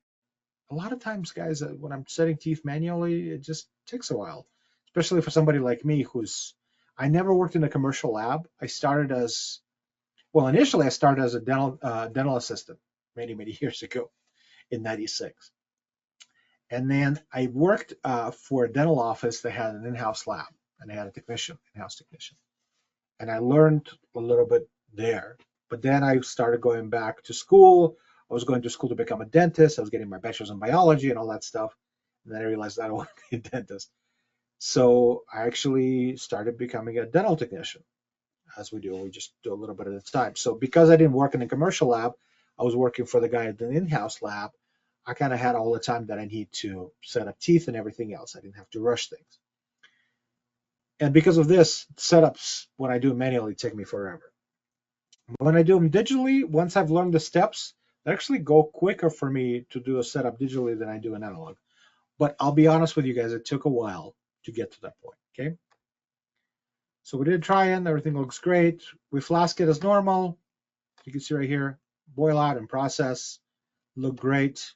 A lot of times, guys, when I'm setting teeth manually, it just takes a while, especially for somebody like me I never worked in a commercial lab. I started initially I started as a dental assistant many years ago in '96. And then I worked for a dental office that had an in-house lab. And I had a in-house technician. And I learned a little bit there. But then I started going back to school. I was going to school to become a dentist. I was getting my bachelor's in biology and all that stuff. And then I realized I don't want to be a dentist. So I actually started becoming a dental technician, as we do. We just do a little bit at a time. So because I didn't work in a commercial lab, I was working for the guy at the in-house lab. I kind of had all the time that I need to set up teeth and everything else. I didn't have to rush things. And because of this, setups, when I do them manually, take me forever. When I do them digitally, once I've learned the steps, they actually go quicker for me to do a setup digitally than I do an analog. But I'll be honest with you guys, it took a while to get to that point, okay? So we did a try-in, everything looks great. We flask it as normal. You can see right here, boil out and process, look great.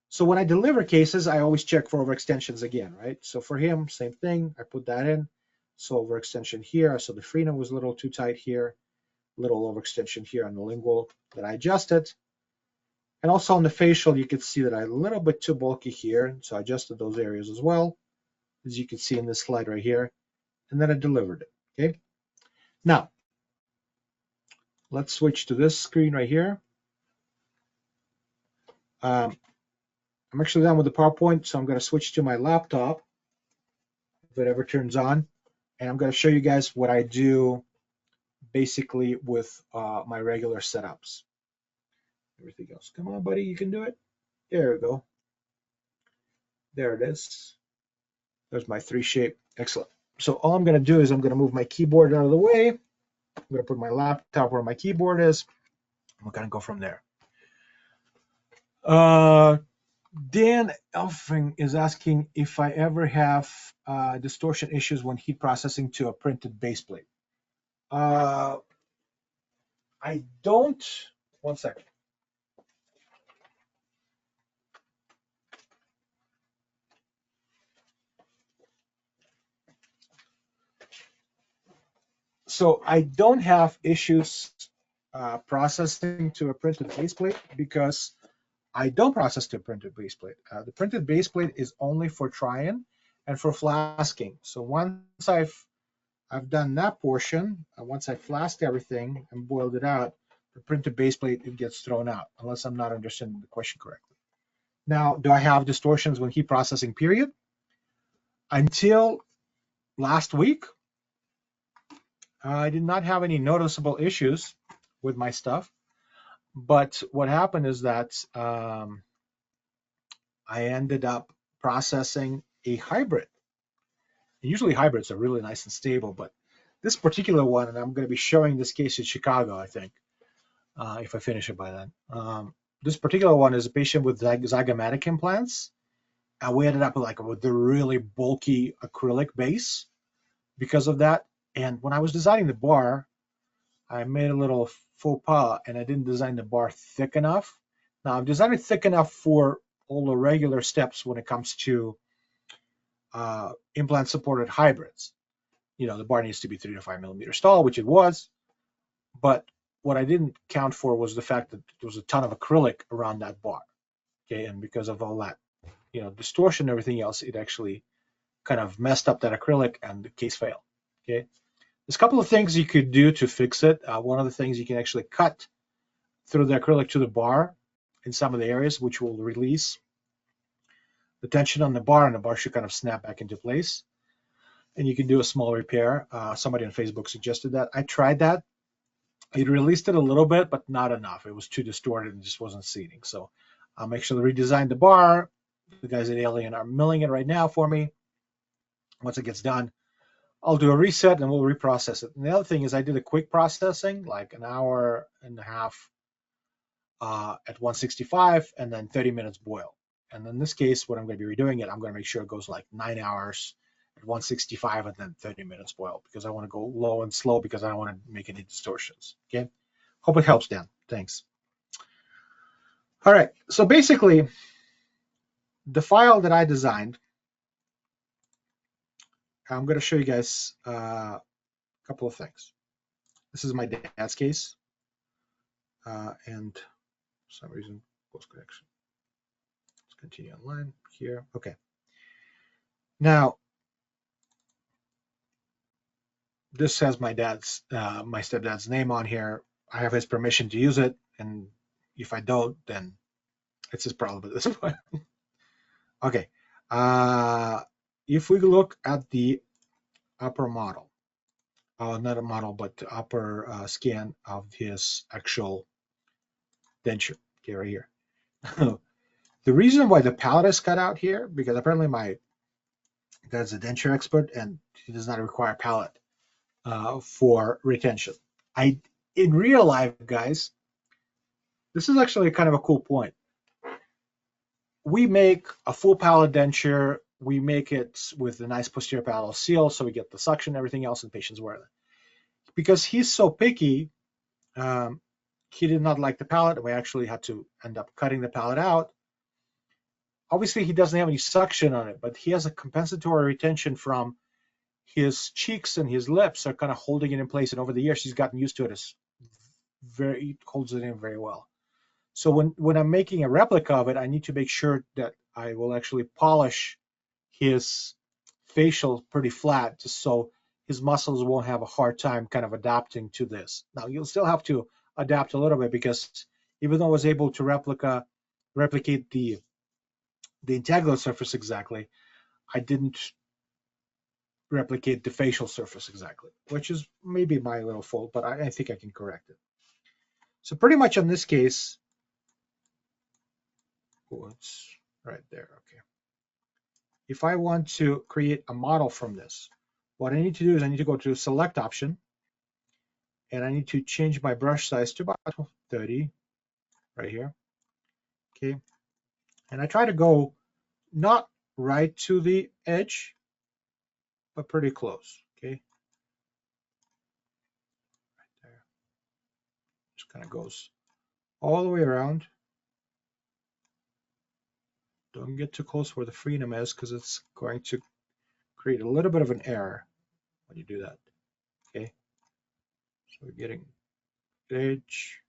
So when I deliver cases, I always check for overextensions again, right? So for him, same thing. I put that in. So overextension here. So the frenum was a little too tight here. Little overextension here on the lingual that I adjusted. And also on the facial, you can see that I'm a little bit too bulky here. So I adjusted those areas as well, as you can see in this slide right here. And then I delivered it, okay? Now, let's switch to this screen right here. I'm actually done with the PowerPoint, so I'm going to switch to my laptop, if it ever turns on, and I'm going to show you guys what I do basically with my regular setups. Everything else. Come on, buddy, you can do it. There we go. There it is. There's my 3 shape. Excellent. So all I'm going to do is I'm going to move my keyboard out of the way. I'm going to put my laptop where my keyboard is. We're going to go from there. Dan Elfing is asking if I ever have distortion issues when heat processing to a printed base plate. I don't. One second. So I don't have issues processing to a printed base plate because I don't process to a printed base plate. The printed base plate is only for try-in and for flasking. So once I've done that portion, once I flasked everything and boiled it out, the printed base plate, it gets thrown out, unless I'm not understanding the question correctly. Now, do I have distortions when heat processing, period? Until last week, I did not have any noticeable issues with my stuff. But what happened is that I ended up processing a hybrid. Usually hybrids are really nice and stable, but this particular one, and I'm going to be showing this case in Chicago, I think. if I finish it by then. This particular one is a patient with zygomatic implants, and we ended up with a really bulky acrylic base because of that. And when I was designing the bar, I made a little faux pas, and I didn't design the bar thick enough. Now I've designed it thick enough for all the regular steps when it comes to implant supported hybrids. The bar needs to be 3 to 5 millimeters tall, which it was. But what I didn't count for was the fact that there was a ton of acrylic around that bar. Okay, and because of all that, distortion and everything else, it actually kind of messed up that acrylic, and the case failed. Okay, there's a couple of things you could do to fix it. One of the things, you can actually cut through the acrylic to the bar in some of the areas, which will release the tension on the bar, and the bar should kind of snap back into place. And you can do a small repair. Somebody on Facebook suggested that. I tried that. It released it a little bit, but not enough. It was too distorted and just wasn't seating. So I'll make sure to redesign the bar. The guys at Alien are milling it right now for me. Once it gets done, I'll do a reset and we'll reprocess it. And the other thing is, I did a quick processing, like an hour and a half at 165, and then 30 minutes boil. And in this case, what I'm going to be redoing it, I'm going to make sure it goes like 9 hours at 165 and then 30 minutes boil, because I want to go low and slow, because I don't want to make any distortions. Okay. Hope it helps, Dan. Thanks. All right. So basically, the file that I designed, I'm going to show you guys a couple of things. This is my dad's case. And for some reason, post connection. Let's continue online here. Okay. Now, this has my stepdad's name on here. I have his permission to use it, and if I don't, then it's his problem at this point. Okay. If we look at the upper model, not a model, but the upper scan of his actual denture, okay, right here. The reason why the palate is cut out here, because apparently my dad's a denture expert, and he does not require palate for retention. In real life, guys, this is actually kind of a cool point. We make a full palate denture. We make it with a nice posterior palatal seal, so we get the suction and everything else, and patients wear it. Because he's so picky, he did not like the palate, and we actually had to end up cutting the palate out. Obviously, he doesn't have any suction on it, but he has a compensatory retention from his cheeks, and his lips are kind of holding it in place. And over the years, he's gotten used to it. It holds it in very well. So when I'm making a replica of it, I need to make sure that I will actually polish his facial pretty flat, just so his muscles won't have a hard time kind of adapting to this. Now, you'll still have to adapt a little bit, because even though I was able to replicate the integular surface exactly, I didn't replicate the facial surface exactly, which is maybe my little fault, but I think I can correct it. So pretty much on this case, it's right there. Okay. If I want to create a model from this, what I need to do is I need to go to select option, and I need to change my brush size to about 30 right here. Okay. And I try to go not right to the edge, but pretty close. Okay. Right there. Just kind of goes all the way around. Don't get too close where the freedom is, because it's going to create a little bit of an error when you do that. Okay. So we're getting edge.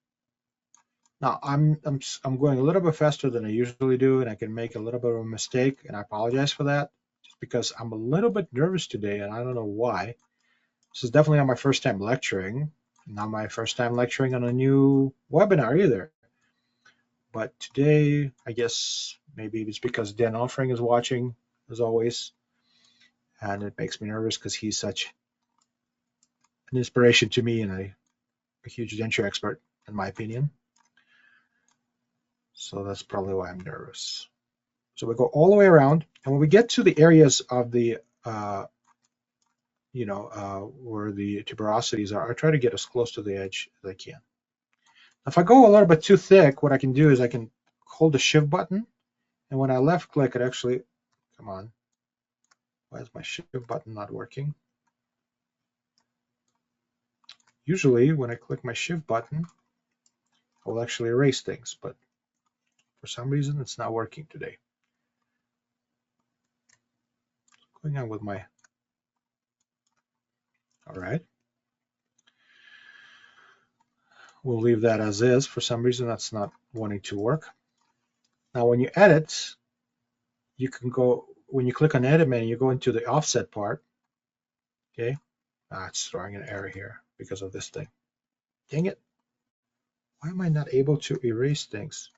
Now I'm going a little bit faster than I usually do, and I can make a little bit of a mistake, and I apologize for that, just because I'm a little bit nervous today, and I don't know why. This is definitely not my first time lecturing, not my first time lecturing on a new webinar either. But today, I guess maybe it's because Dan Offering is watching, as always, and it makes me nervous because he's such an inspiration to me and a huge denture expert, in my opinion. So that's probably why I'm nervous. So we go all the way around, and when we get to the areas of the, where the tuberosities are, I try to get as close to the edge as I can. If I go a little bit too thick, what I can do is I can hold the shift button, and when I left click, it actually, come on, why is my shift button not working? Usually when I click my shift button, I will actually erase things, but for some reason it's not working today. What's going on with my, all right. We'll leave that as is. For some reason that's not wanting to work. Now when you edit, you can go, when you click on edit menu, you go into the offset part. Okay. It's throwing an error here because of this thing. Dang it. Why am I not able to erase things?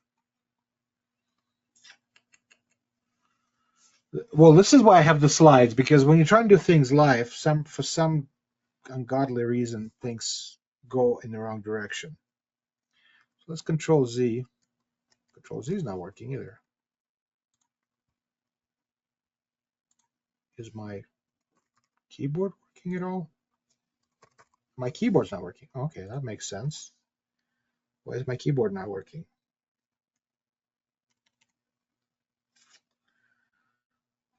Well, this is why I have the slides, because when you're trying to do things live, for some ungodly reason, things go in the wrong direction. So let's Control Z. Control Z is not working either. Is my keyboard working at all? My keyboard's not working. Okay, that makes sense. Why is my keyboard not working?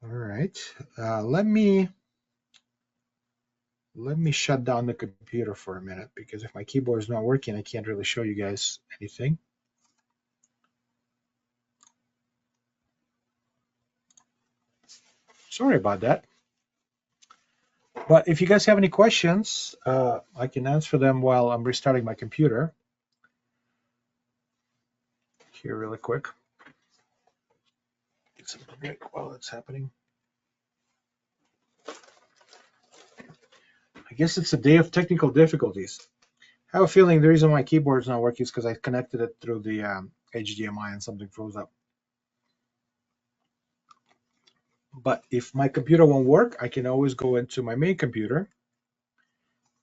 All right, let me shut down the computer for a minute, because if my keyboard is not working, I can't really show you guys anything. Sorry about that. But if you guys have any questions, I can answer them while I'm restarting my computer. Here really quick. Get some break while it's happening. I guess it's a day of technical difficulties. I have a feeling the reason my keyboard's not working is because I connected it through the HDMI and something froze up. But if my computer won't work, I can always go into my main computer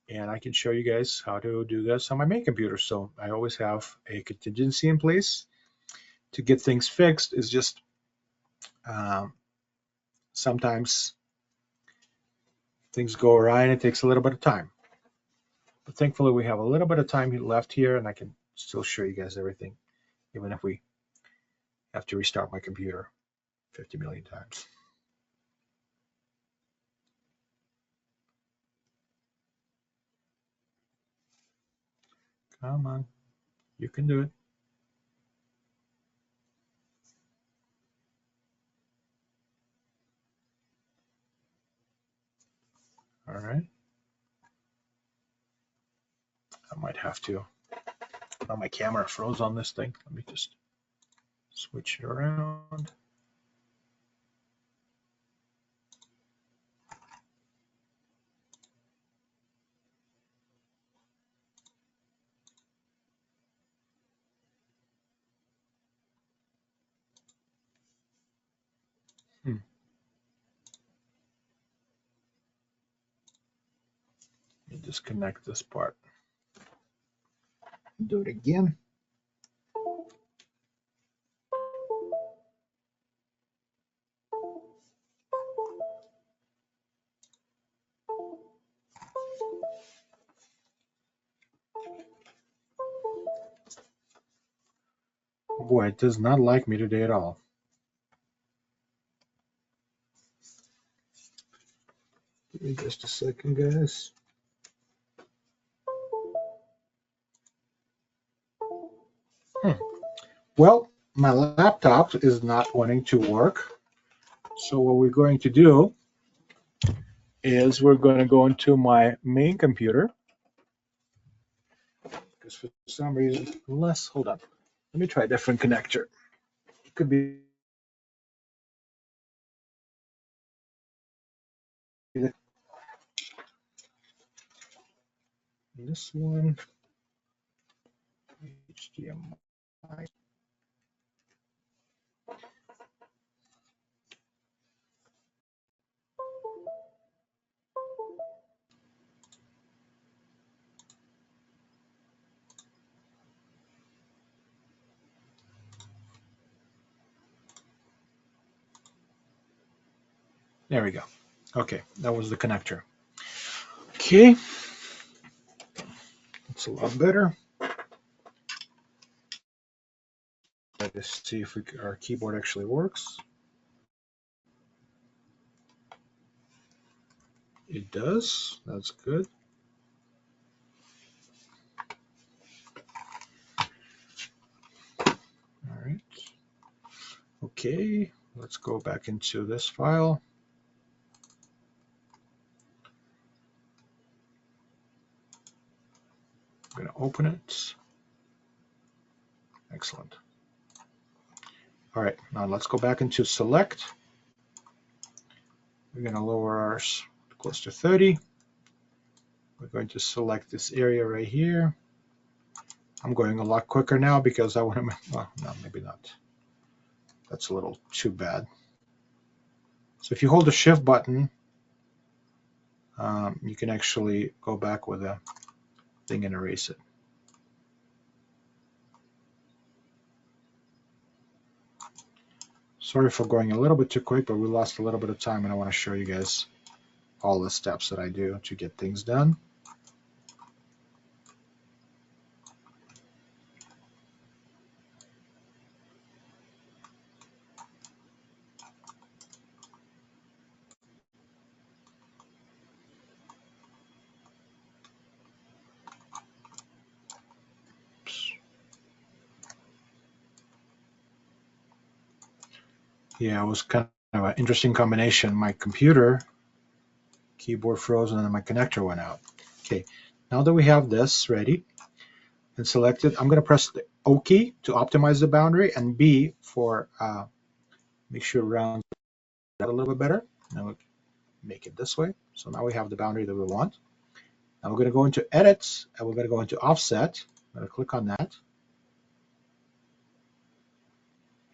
and I can show you guys how to do this on my main computer. So I always have a contingency in place to get things fixed. It's just sometimes things go awry and it takes a little bit of time. But thankfully we have a little bit of time left here and I can still show you guys everything, even if we have to restart my computer 50 million times. Come on, you can do it. All right. I might have to. Now my camera froze on this thing. Let me just switch it around. Let me disconnect this part. Do it again. Boy, it does not like me today at all. Give me just a second, guys. Well, my laptop is not wanting to work. So what we're going to do is we're going to go into my main computer. Because for some reason, hold on. Let me try a different connector. It could be this one. HDMI. There we go. Okay, that was the connector. Okay, that's a lot better. Let's see if our keyboard actually works. It does. That's good. All right. Okay, let's go back into this file. I'm going to open it. Excellent. All right, now let's go back into select. We're going to lower ours close to 30. We're going to select this area right here. I'm going a lot quicker now because I want to, well, no, maybe not. That's a little too bad. So if you hold the shift button, you can actually go back with a thing and erase it. Sorry for going a little bit too quick, but we lost a little bit of time and I want to show you guys all the steps that I do to get things done. Yeah, it was kind of an interesting combination. My computer keyboard froze and then my connector went out. Okay, now that we have this ready and selected, I'm going to press the O key to optimize the boundary and B for make sure it rounds out a little bit better. Now we'll make it this way. So now we have the boundary that we want. Now we're going to go into edit and we're going to go into offset. I'm going to click on that.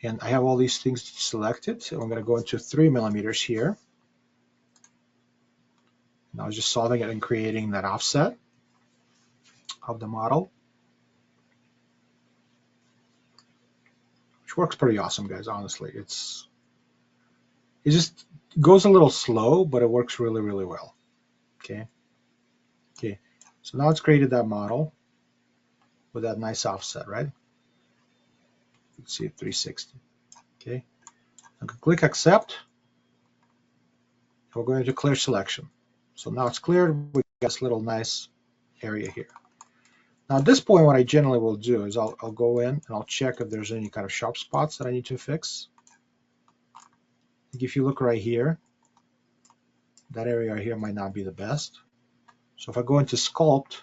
And I have all these things selected. So I'm going to go into 3 millimeters here. And I was just solving it and creating that offset of the model, which works pretty awesome, guys. Honestly, it just goes a little slow, but it works really, really well. Okay. Okay. So now it's created that model with that nice offset, right? You can see it 360. Okay. I can click accept. We're going to clear selection. So now it's cleared. We got this little nice area here. Now at this point, what I generally will do is I'll go in and I'll check if there's any kind of sharp spots that I need to fix. Like if you look right here, that area right here might not be the best. So if I go into sculpt,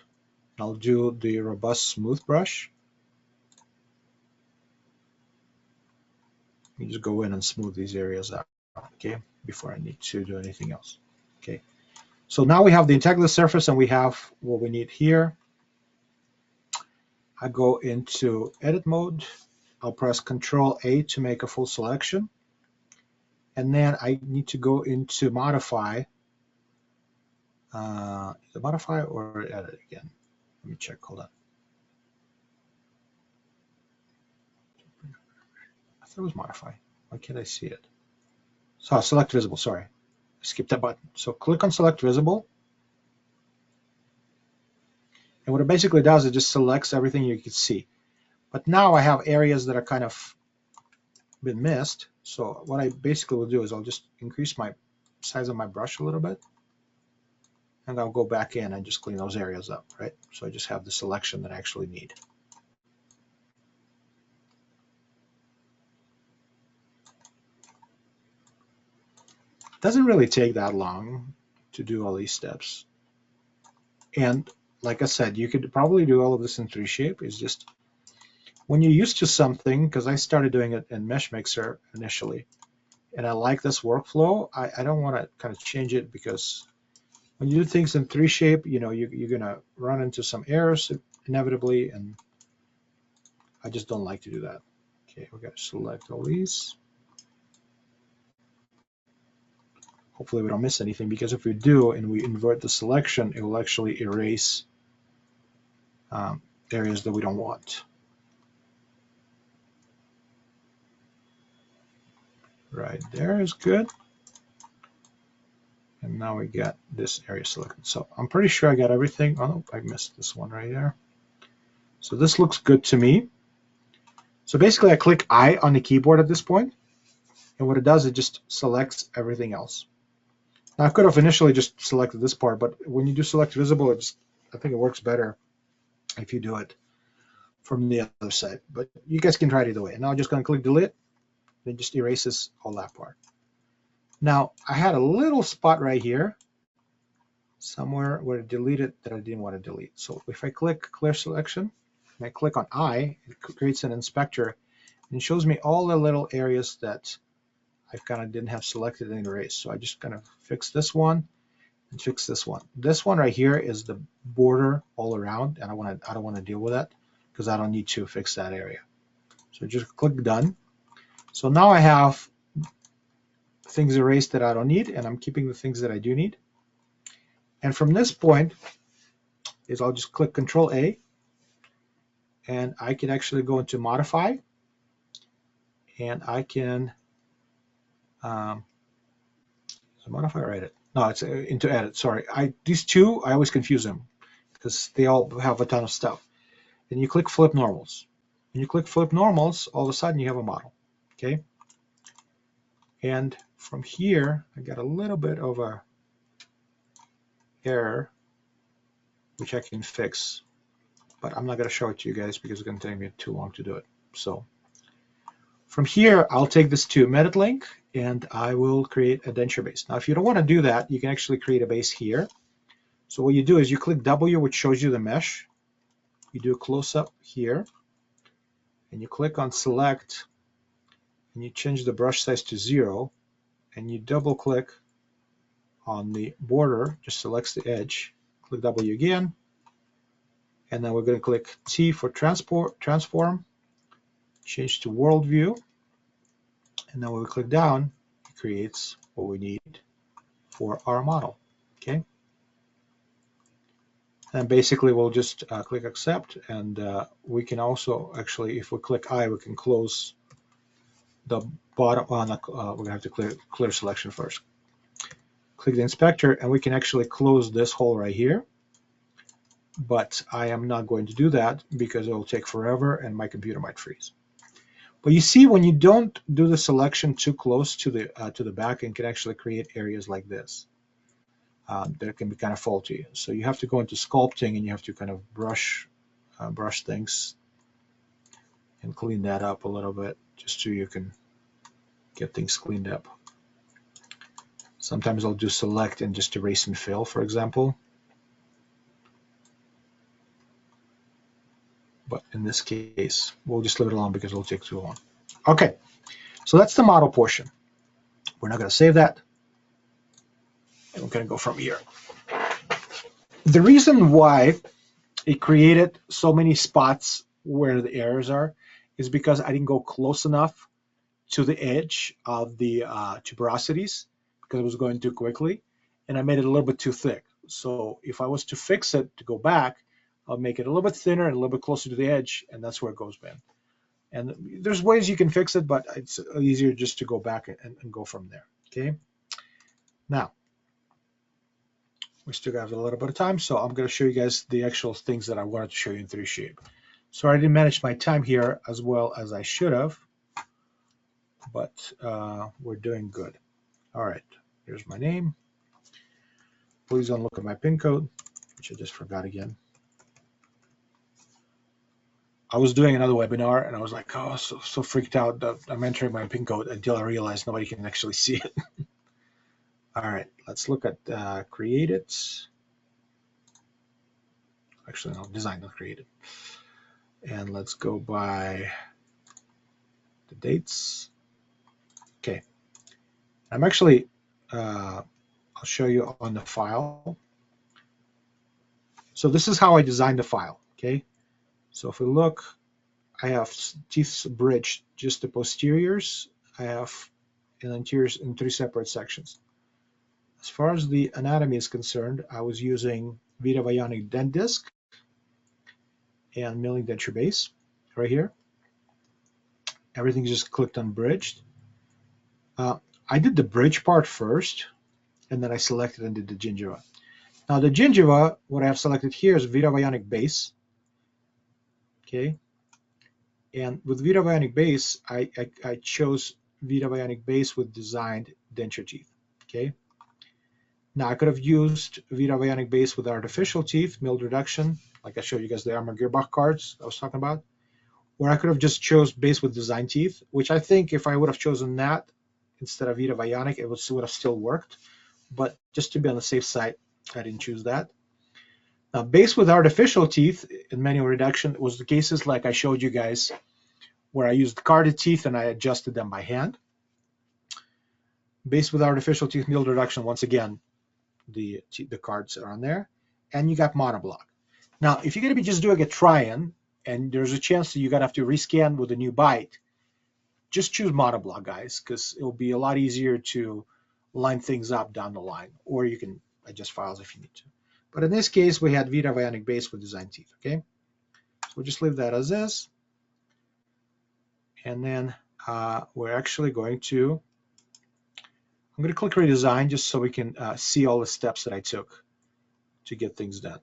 I'll do the robust smooth brush. You just go in and smooth these areas out, okay, before I need to do anything else. Okay, so now we have the integrity surface and we have what we need here. I go into edit mode. I'll press Control A to make a full selection. And then I need to go into modify. Is it modify or edit again? Let me check, hold on. I thought it was modify. Why can't I see it? So select visible, sorry. I skipped that button. So click on select visible. And what it basically does, it just selects everything you can see. But now I have areas that are kind of been missed. So what I basically will do is I'll just increase my size of my brush a little bit. And I'll go back in and just clean those areas up, right? So I just have the selection that I actually need. It doesn't really take that long to do all these steps. And like I said, you could probably do all of this in 3Shape. It's just when you're used to something, because I started doing it in Mesh Mixer initially, and I like this workflow, I don't want to kind of change it because when you do things in 3Shape, you know, you're going to run into some errors inevitably, and I just don't like to do that. Okay, we got to select all these. Hopefully we don't miss anything, because if we do and we invert the selection, it will actually erase areas that we don't want. Right there is good. And now we got this area selected. So I'm pretty sure I got everything. Oh, no, I missed this one right there. So this looks good to me. So basically I click I on the keyboard at this point, and what it does, it just selects everything else. Now I could have initially just selected this part, but when you do select visible, I think it works better if you do it from the other side. But you guys can try it either way. Now I'm just going to click delete, then just erases all that part. Now I had a little spot right here, somewhere where it deleted that I didn't want to delete. So if I click clear selection, and I click on I, it creates an inspector and shows me all the little areas that I kind of didn't have selected and erased. So I just kind of fix this one and fix this one. This one right here is the border all around, and I don't want to deal with that because I don't need to fix that area. So just click done. So now I have things erased that I don't need, and I'm keeping the things that I do need. And from this point is I'll just click Control A, and I can actually go into modify, and I can modify or edit. No, it's into edit. Sorry, these two I always confuse them because they all have a ton of stuff. And you click flip normals. When you click flip normals, all of a sudden you have a model. Okay. And from here, I got a little bit of a error, which I can fix, but I'm not going to show it to you guys because it's going to take me too long to do it. So from here, I'll take this to embedded link, and I will create a denture base. Now, if you don't want to do that, you can actually create a base here. So what you do is you click W, which shows you the mesh. You do a close-up here, and you click on select, and you change the brush size to 0, and you double-click on the border, just selects the edge. Click W again, and then we're going to click T for transform, change to world view, and then when we click down, it creates what we need for our model. Okay. And basically we'll just click accept, and we can also actually, if we click I, we can close the bottom. We're going to have to clear selection first. Click the inspector, and we can actually close this hole right here. But I am not going to do that because it will take forever and my computer might freeze. But you see, when you don't do the selection too close to the back, it can actually create areas like this that can be kind of faulty. So you have to go into sculpting, and you have to kind of brush things and clean that up a little bit, just so you can get things cleaned up. Sometimes I'll do select and just erase and fill, for example. But in this case, we'll just leave it alone because it'll take too long. Okay, so that's the model portion. We're not going to save that. And we're going to go from here. The reason why it created so many spots where the errors are is because I didn't go close enough to the edge of the tuberosities because it was going too quickly, and I made it a little bit too thick. So if I was to fix it to go back, I'll make it a little bit thinner and a little bit closer to the edge, and that's where it goes, man. And there's ways you can fix it, but it's easier just to go back and go from there. Okay. Now, we still have a little bit of time, so I'm going to show you guys the actual things that I wanted to show you in 3Shape. So I didn't manage my time here as well as I should have, but we're doing good. All right, here's my name. Please don't look at my pin code, which I just forgot again. I was doing another webinar, and I was like, oh, so freaked out that I'm entering my pin code until I realized nobody can actually see it. All right, let's look at create it. Actually, no, design, not created. And let's go by the dates. Okay, I'm actually, I'll show you on the file. So this is how I designed the file, okay? So if we look, I have teeth bridged, just the posteriors. I have an anteriors in 3 separate sections. As far as the anatomy is concerned, I was using VITA Bionic Dent Disc and milling denture base right here. Everything's just clicked on bridged. I did the bridge part first, and then I selected and did the gingiva. Now the gingiva, what I have selected here is VITA Bionic base. Okay. And with VITA Bionic Base, I chose VITA Bionic Base with designed denture teeth. Okay. Now I could have used VITA Bionic Base with artificial teeth, milled reduction, like I showed you guys the Armor Gearbox cards I was talking about. Or I could have just chose base with design teeth, which I think if I would have chosen that instead of VITA Bionic, it would have still worked. But just to be on the safe side, I didn't choose that. Now, base with artificial teeth in manual reduction was the cases like I showed you guys where I used carded teeth and I adjusted them by hand. Base with artificial teeth milled reduction, once again, the cards are on there. And you got monoblock. Now, if you're going to be just doing a try-in, and there's a chance that you're going to have to rescan with a new bite, just choose monoblock, guys, because it'll be a lot easier to line things up down the line, or you can adjust files if you need to. But in this case, we had VITA Bionic Base with design teeth, okay? So we'll just leave that as is. And then we're actually going to, I'm going to click redesign just so we can see all the steps that I took to get things done,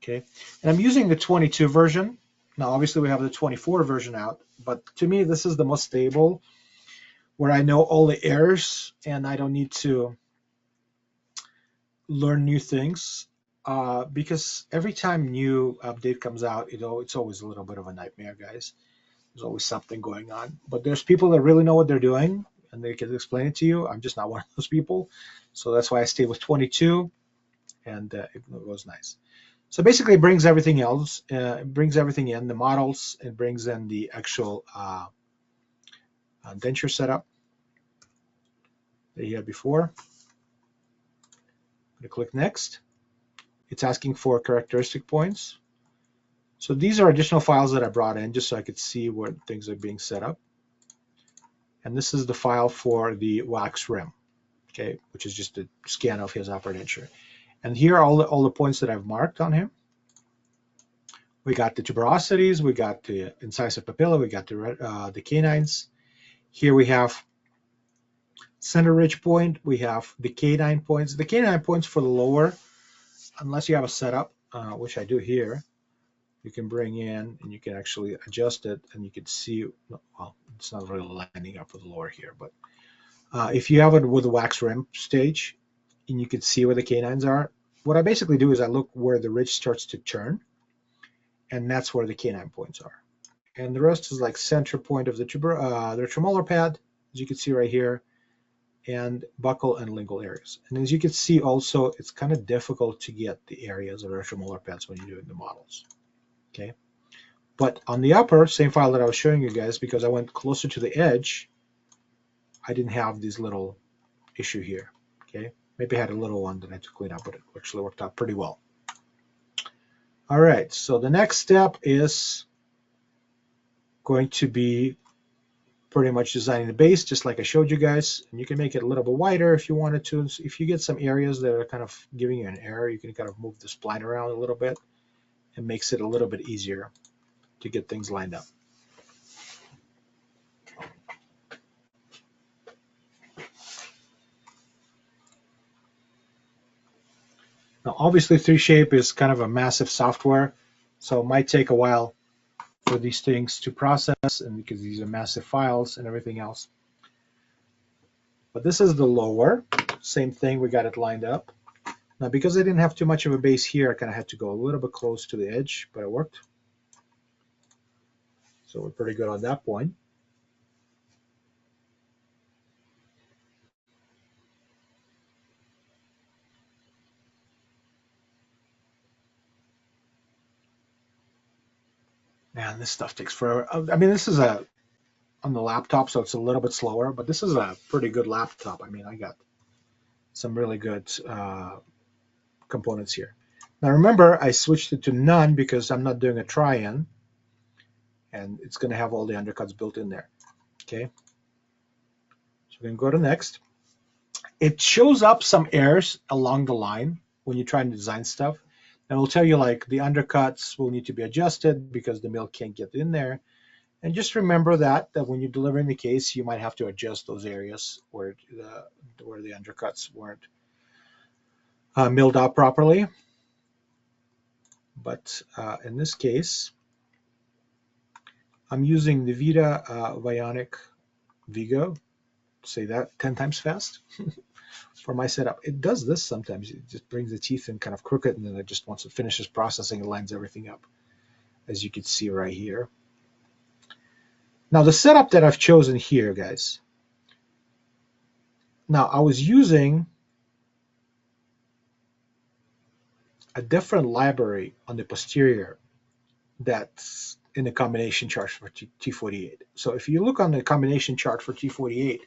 okay? And I'm using the 22 version. Now, obviously, we have the 24 version out, but to me, this is the most stable, where I know all the errors and I don't need to learn new things. Because every time new update comes out, it's always a little bit of a nightmare, guys. There's always something going on. But there's people that really know what they're doing and they can explain it to you. I'm just not one of those people. So that's why I stay with 22, and it was nice. So basically, it brings everything else. It brings everything in, the models. It brings in the actual denture setup that you had before. I'm going to click next. It's asking for characteristic points. So these are additional files that I brought in just so I could see where things are being set up. And this is the file for the wax rim, okay, which is just a scan of his upper denture. And here are all the points that I've marked on him. We got the tuberosities, we got the incisive papilla, we got the canines. Here we have center ridge point, we have the canine points. The canine points for the lower, unless you have a setup, which I do here, you can bring in and you can actually adjust it and you can see, well, it's not really lining up with the lower here, but if you have it with the wax rim stage and you can see where the canines are, what I basically do is I look where the ridge starts to turn, and that's where the canine points are. And the rest is like center point of the tremolar pad, as you can see right here, and buccal and lingual areas. And as you can see also, it's kind of difficult to get the areas of our tremolar pads when you're doing the models. Okay, but on the upper, same file that I was showing you guys, because I went closer to the edge, I didn't have this little issue here. Okay, maybe I had a little one that I had to clean up, but it actually worked out pretty well. All right, so the next step is going to be pretty much designing the base, just like I showed you guys. And you can make it a little bit wider if you wanted to. So if you get some areas that are kind of giving you an error, you can kind of move the spline around a little bit. It makes it a little bit easier to get things lined up. Now, obviously, 3Shape is kind of a massive software, so it might take a while for these things to process, and because these are massive files and everything else. But this is the lower. Same thing, we got it lined up. Now, because I didn't have too much of a base here, I kind of had to go a little bit close to the edge, but it worked. So we're pretty good on that point. Man, this stuff takes forever. I mean, this is on the laptop, so it's a little bit slower, but this is a pretty good laptop. I mean, I got some really good components here. Now remember, I switched it to none because I'm not doing a try-in, and it's going to have all the undercuts built in there. Okay, so we can go to next. It shows up some errors along the line when you're trying to design stuff. And it'll tell you like the undercuts will need to be adjusted because the mill can't get in there. And just remember that when you're delivering the case, you might have to adjust those areas where the undercuts weren't milled out properly. But in this case, I'm using the VITA Bionic Vigo. Say that 10 times fast for my setup. It does this sometimes. It just brings the teeth in kind of crooked, and then it just once it finishes processing, it lines everything up, as you can see right here. Now the setup that I've chosen here, guys. Now I was using a different library on the posterior that's in the combination chart for T48. So if you look on the combination chart for T48,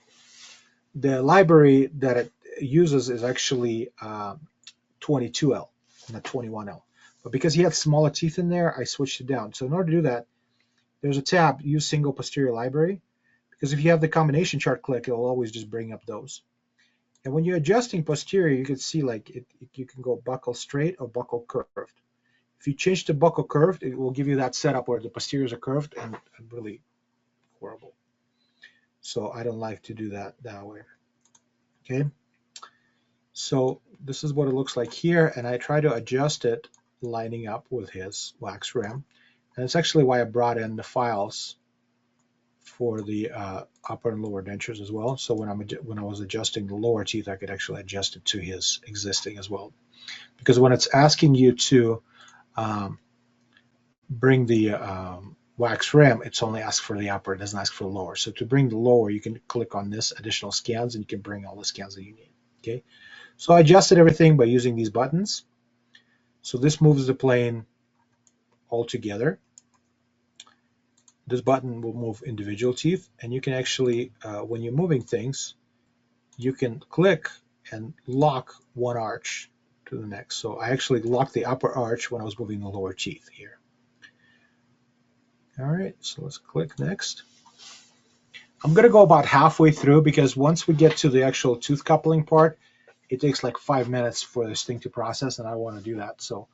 the library that it uses is actually 22L, not 21L. But because he had smaller teeth in there, I switched it down. So in order to do that, there's a tab, use single posterior library, because if you have the combination chart click, it'll always just bring up those. And when you're adjusting posterior, you can see like you can go buccal straight or buccal curved. If you change to buccal curved, it will give you that setup where the posteriors are curved and really horrible. So I don't like to do that way. Okay. So this is what it looks like here, and I try to adjust it lining up with his wax rim. And it's actually why I brought in the files for the upper and lower dentures as well. So when I was adjusting the lower teeth, I could actually adjust it to his existing as well. Because when it's asking you to bring the wax rim, it's only asked for the upper, it doesn't ask for the lower. So to bring the lower, you can click on this additional scans, and you can bring all the scans that you need. Okay. So I adjusted everything by using these buttons. So this moves the plane all together. This button will move individual teeth, and you can actually, when you're moving things, you can click and lock one arch to the next. So I actually locked the upper arch when I was moving the lower teeth here. All right, so let's click next. I'm going to go about halfway through, because once we get to the actual tooth coupling part, it takes like 5 minutes for this thing to process, and I want to do that. So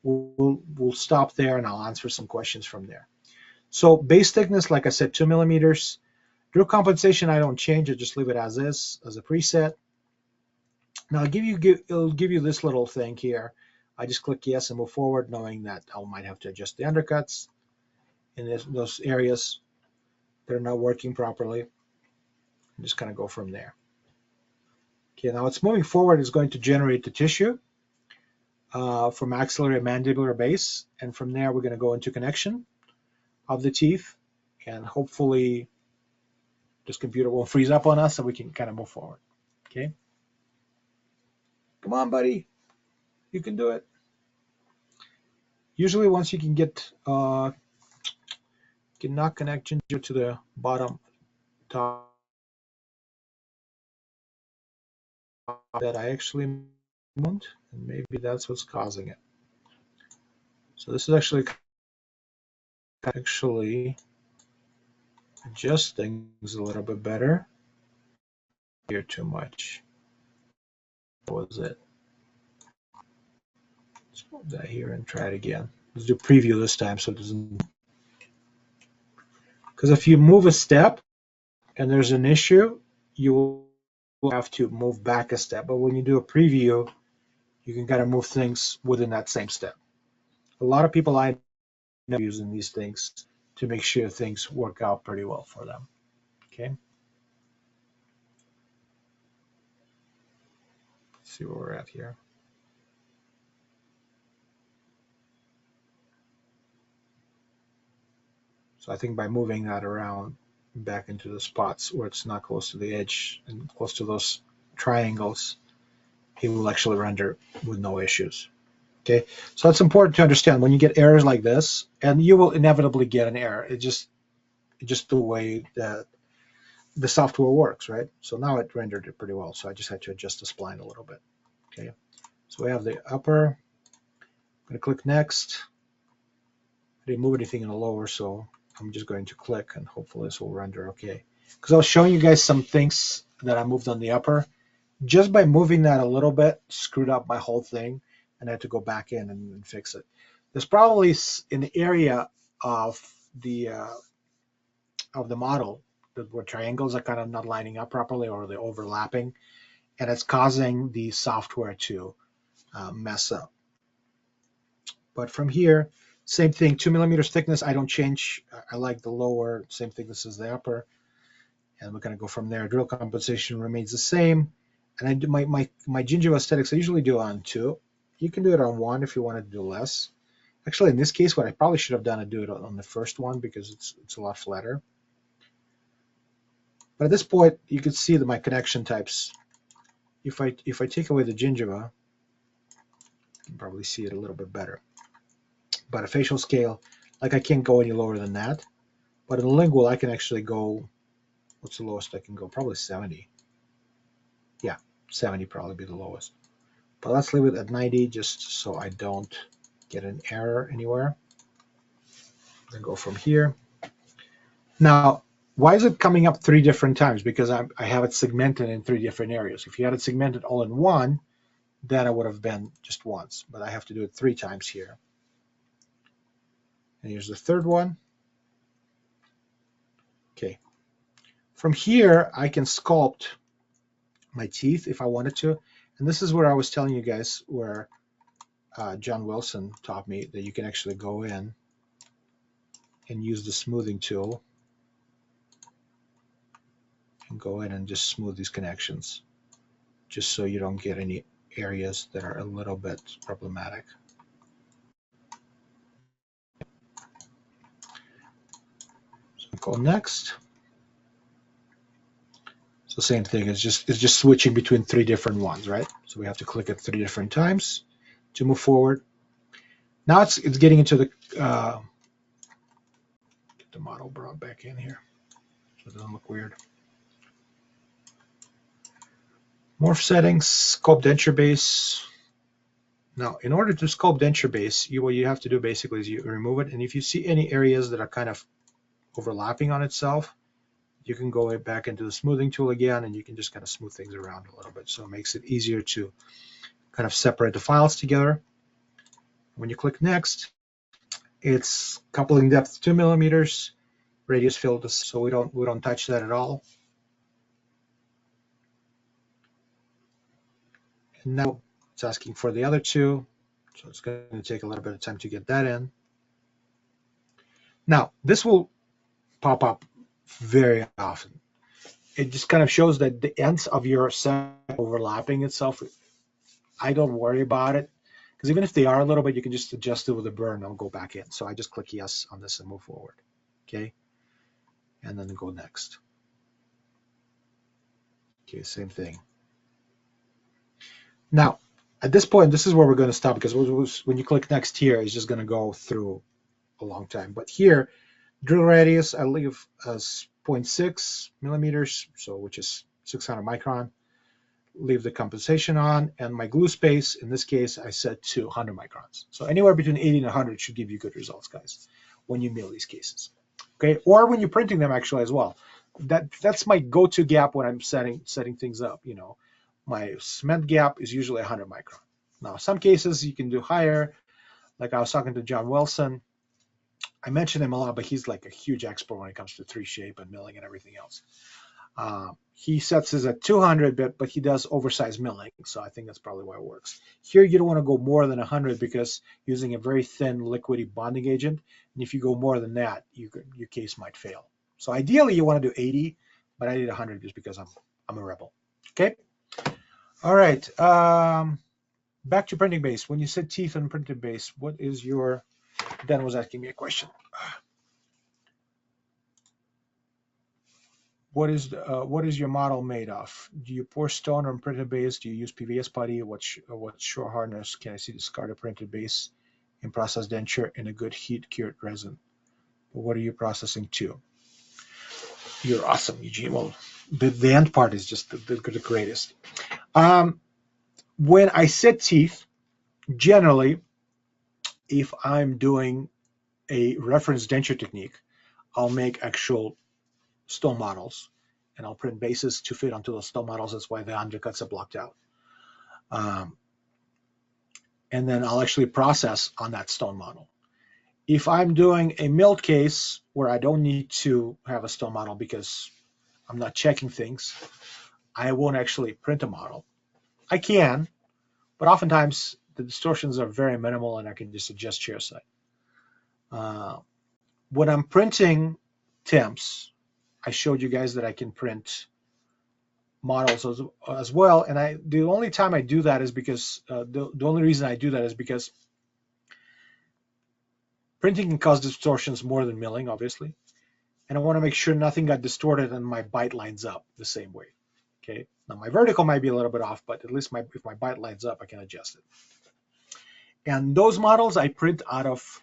we'll stop there, and I'll answer some questions from there. So base thickness, like I said, 2 millimeters. Drill compensation, I don't change it, just leave it as is, as a preset. Now it'll give you this little thing here. I just click yes and move forward, knowing that I might have to adjust the undercuts in those areas that are not working properly. I'm just kind of go from there. Okay, now it's moving forward. It's going to generate the tissue from maxillary and mandibular base, and from there we're going to go into connection of the teeth, and hopefully this computer won't freeze up on us, so we can kind of move forward. Okay, come on, buddy, you can do it. Usually once you can get cannot connect ginger to the bottom top, that I actually moved, and maybe that's what's causing it. So this is actually adjust things a little bit better. Here too much. What was it? Let's move that here and try it again. Let's do preview this time so it doesn't. Because if you move a step and there's an issue, you will have to move back a step. But when you do a preview, you can kind of move things within that same step. A lot of people I know using these things to make sure things work out pretty well for them. Okay. Let's see where we're at here. So I think by moving that around back into the spots where it's not close to the edge and close to those triangles, it will actually render with no issues. Okay, so it's important to understand when you get errors like this, and you will inevitably get an error. It's just the way that the software works, right? So now it rendered it pretty well. So I just had to adjust the spline a little bit. Okay, so we have the upper. I'm going to click next. I didn't move anything in the lower, so I'm just going to click, and hopefully this will render okay. Because I was showing you guys some things that I moved on the upper. Just by moving that a little bit, screwed up my whole thing, and I had to go back in and fix it. There's probably an area of the model where triangles are kind of not lining up properly, or they're overlapping, and it's causing the software to mess up. But from here, Same thing, 2 millimeters thickness. I don't change. I like the lower, same thickness as the upper. And we're going to go from there. Drill compensation remains the same. And I do my gingiva aesthetics, I usually do on 2. You can do it on 1 if you wanted to do less. Actually, in this case, what I probably should have done is do it on the first one because it's a lot flatter. But at this point, you can see that my connection types, if I take away the gingiva, you can probably see it a little bit better. But a facial scale, like I can't go any lower than that. But in the lingual, I can actually go, what's the lowest I can go? Probably 70. Yeah, 70 probably be the lowest. But let's leave it at 90 just so I don't get an error anywhere. Then go from here. Now, why is it coming up 3 different times? Because I have it segmented in 3 different areas. If you had it segmented all in one, then it would have been just once. But I have to do it 3 times here. And here's the third one. Okay. From here, I can sculpt my teeth if I wanted to. And this is where I was telling you guys where John Wilson taught me that you can actually go in and use the smoothing tool and go in and just smooth these connections, just so you don't get any areas that are a little bit problematic. So go next. So same thing, it's just switching between 3 different ones, right? So we have to click it 3 different times to move forward. Now it's getting into the get the model brought back in here so it doesn't look weird. Morph settings, sculpt denture base. Now, in order to sculpt denture base, what you have to do basically is you remove it, and if you see any areas that are kind of overlapping on itself, you can go back into the smoothing tool again, and you can just kind of smooth things around a little bit. So it makes it easier to kind of separate the files together. When you click next, it's coupling depth 2 millimeters, radius fill, so we don't touch that at all. And now it's asking for the other 2, so it's going to take a little bit of time to get that in. Now, this will pop up very often. It just kind of shows that the ends of your set overlapping itself. I don't worry about it, because even if they are a little bit, you can just adjust it with a burr and it'll go back in. So I just click yes on this and move forward. Okay, and then go next. Okay, same thing. Now, at this point, this is where we're going to stop, because when you click next here, it's just going to go through a long time. But here, drill radius, I leave as 0.6 millimeters, so which is 600 micron. Leave the compensation on, and my glue space, in this case, I set to 100 microns. So anywhere between 80 and 100 should give you good results, guys, when you mill these cases. Okay, or when you're printing them actually as well. That's my go-to gap when I'm setting things up. You know, my cement gap is usually 100 micron. Now, some cases you can do higher. Like I was talking to John Wilson. I mention him a lot, but he's like a huge expert when it comes to 3 shape and milling and everything else. He sets his at 200, but he does oversized milling, so I think that's probably why it works. Here, you don't want to go more than 100 because using a very thin liquidy bonding agent, and if you go more than that, your case might fail. So ideally, you want to do 80, but I did 100 just because I'm a rebel. Okay. All right. Back to printing base. When you said teeth and printing base, what is your? Dan was asking me a question. What is your model made of? Do you pour stone on printed base? Do you use PVS putty? What shore hardness? Can I see discarded printed base in processed denture in a good heat cured resin? What are you processing to? You're awesome, Eugene. Well, the end part is just the greatest. When I set teeth, generally, if I'm doing a reference denture technique, I'll make actual stone models, and I'll print bases to fit onto those stone models. That's why the undercuts are blocked out. And then I'll actually process on that stone model. If I'm doing a milled case where I don't need to have a stone model because I'm not checking things, I won't actually print a model. I can, but oftentimes the distortions are very minimal and I can just adjust chairside. When I'm printing temps, I showed you guys that I can print models as well. And the only time I do that is because the only reason I do that is because printing can cause distortions more than milling, obviously. And I want to make sure nothing got distorted and my bite lines up the same way. Okay. Now my vertical might be a little bit off, but at least if my bite lines up, I can adjust it. And those models I print out of,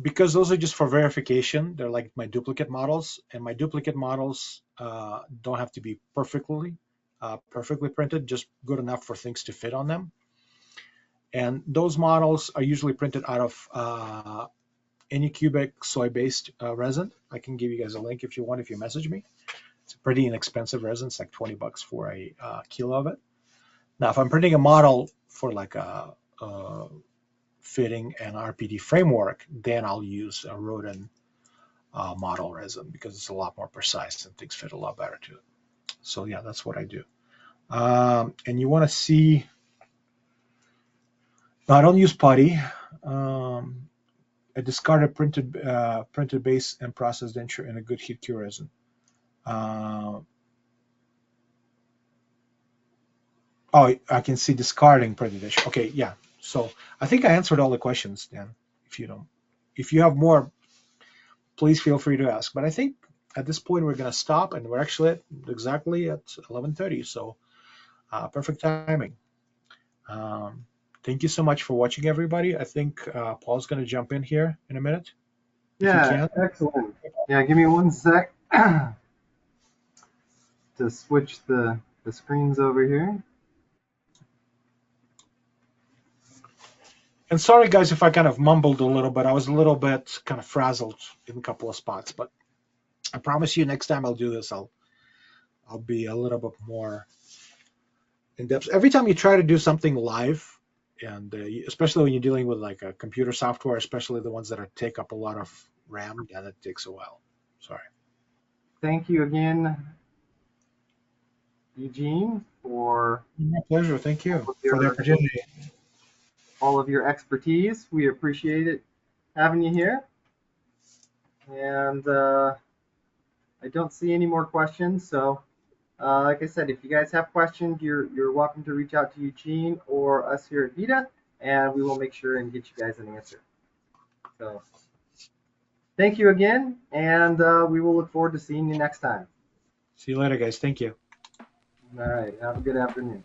because those are just for verification. They're like my duplicate models, and my duplicate models don't have to be perfectly printed, just good enough for things to fit on them. And those models are usually printed out of Anycubic soy-based resin. I can give you guys a link if you want, if you message me. It's a pretty inexpensive resin. It's like $20 for a kilo of it. Now, if I'm printing a model for like a fitting an RPD framework, then I'll use a Rodin model resin because it's a lot more precise and things fit a lot better to it. So yeah, that's what I do. And you want to see, no, I don't use putty. I discarded printed base and processed denture in a good heat cure resin. Oh, I can see discarding printed denture. Okay, yeah. So I think I answered all the questions, Dan. If you have more, please feel free to ask. But I think at this point we're going to stop, and we're actually exactly at 11:30. So perfect timing. Thank you so much for watching, everybody. I think Paul's going to jump in here in a minute, if he Yeah, can. excellent. Yeah, give me one sec to switch the screens over here. And sorry, guys, if I kind of mumbled a little bit. I was a little bit kind of frazzled in a couple of spots, but I promise you, next time I'll do this, I'll be a little bit more in depth. Every time you try to do something live, and especially when you're dealing with like a computer software, especially the ones that take up a lot of RAM, yeah, that takes a while. Sorry. Thank you again, Eugene, for My pleasure. Thank all you of for the your opportunity. expertise. We appreciate it having you here. And I don't see any more questions. So, like I said, if you guys have questions, you're welcome to reach out to Eugene or us here at VITA, and we will make sure and get you guys an answer. So, thank you again, and we will look forward to seeing you next time. See you later, guys. Thank you. All right. Have a good afternoon.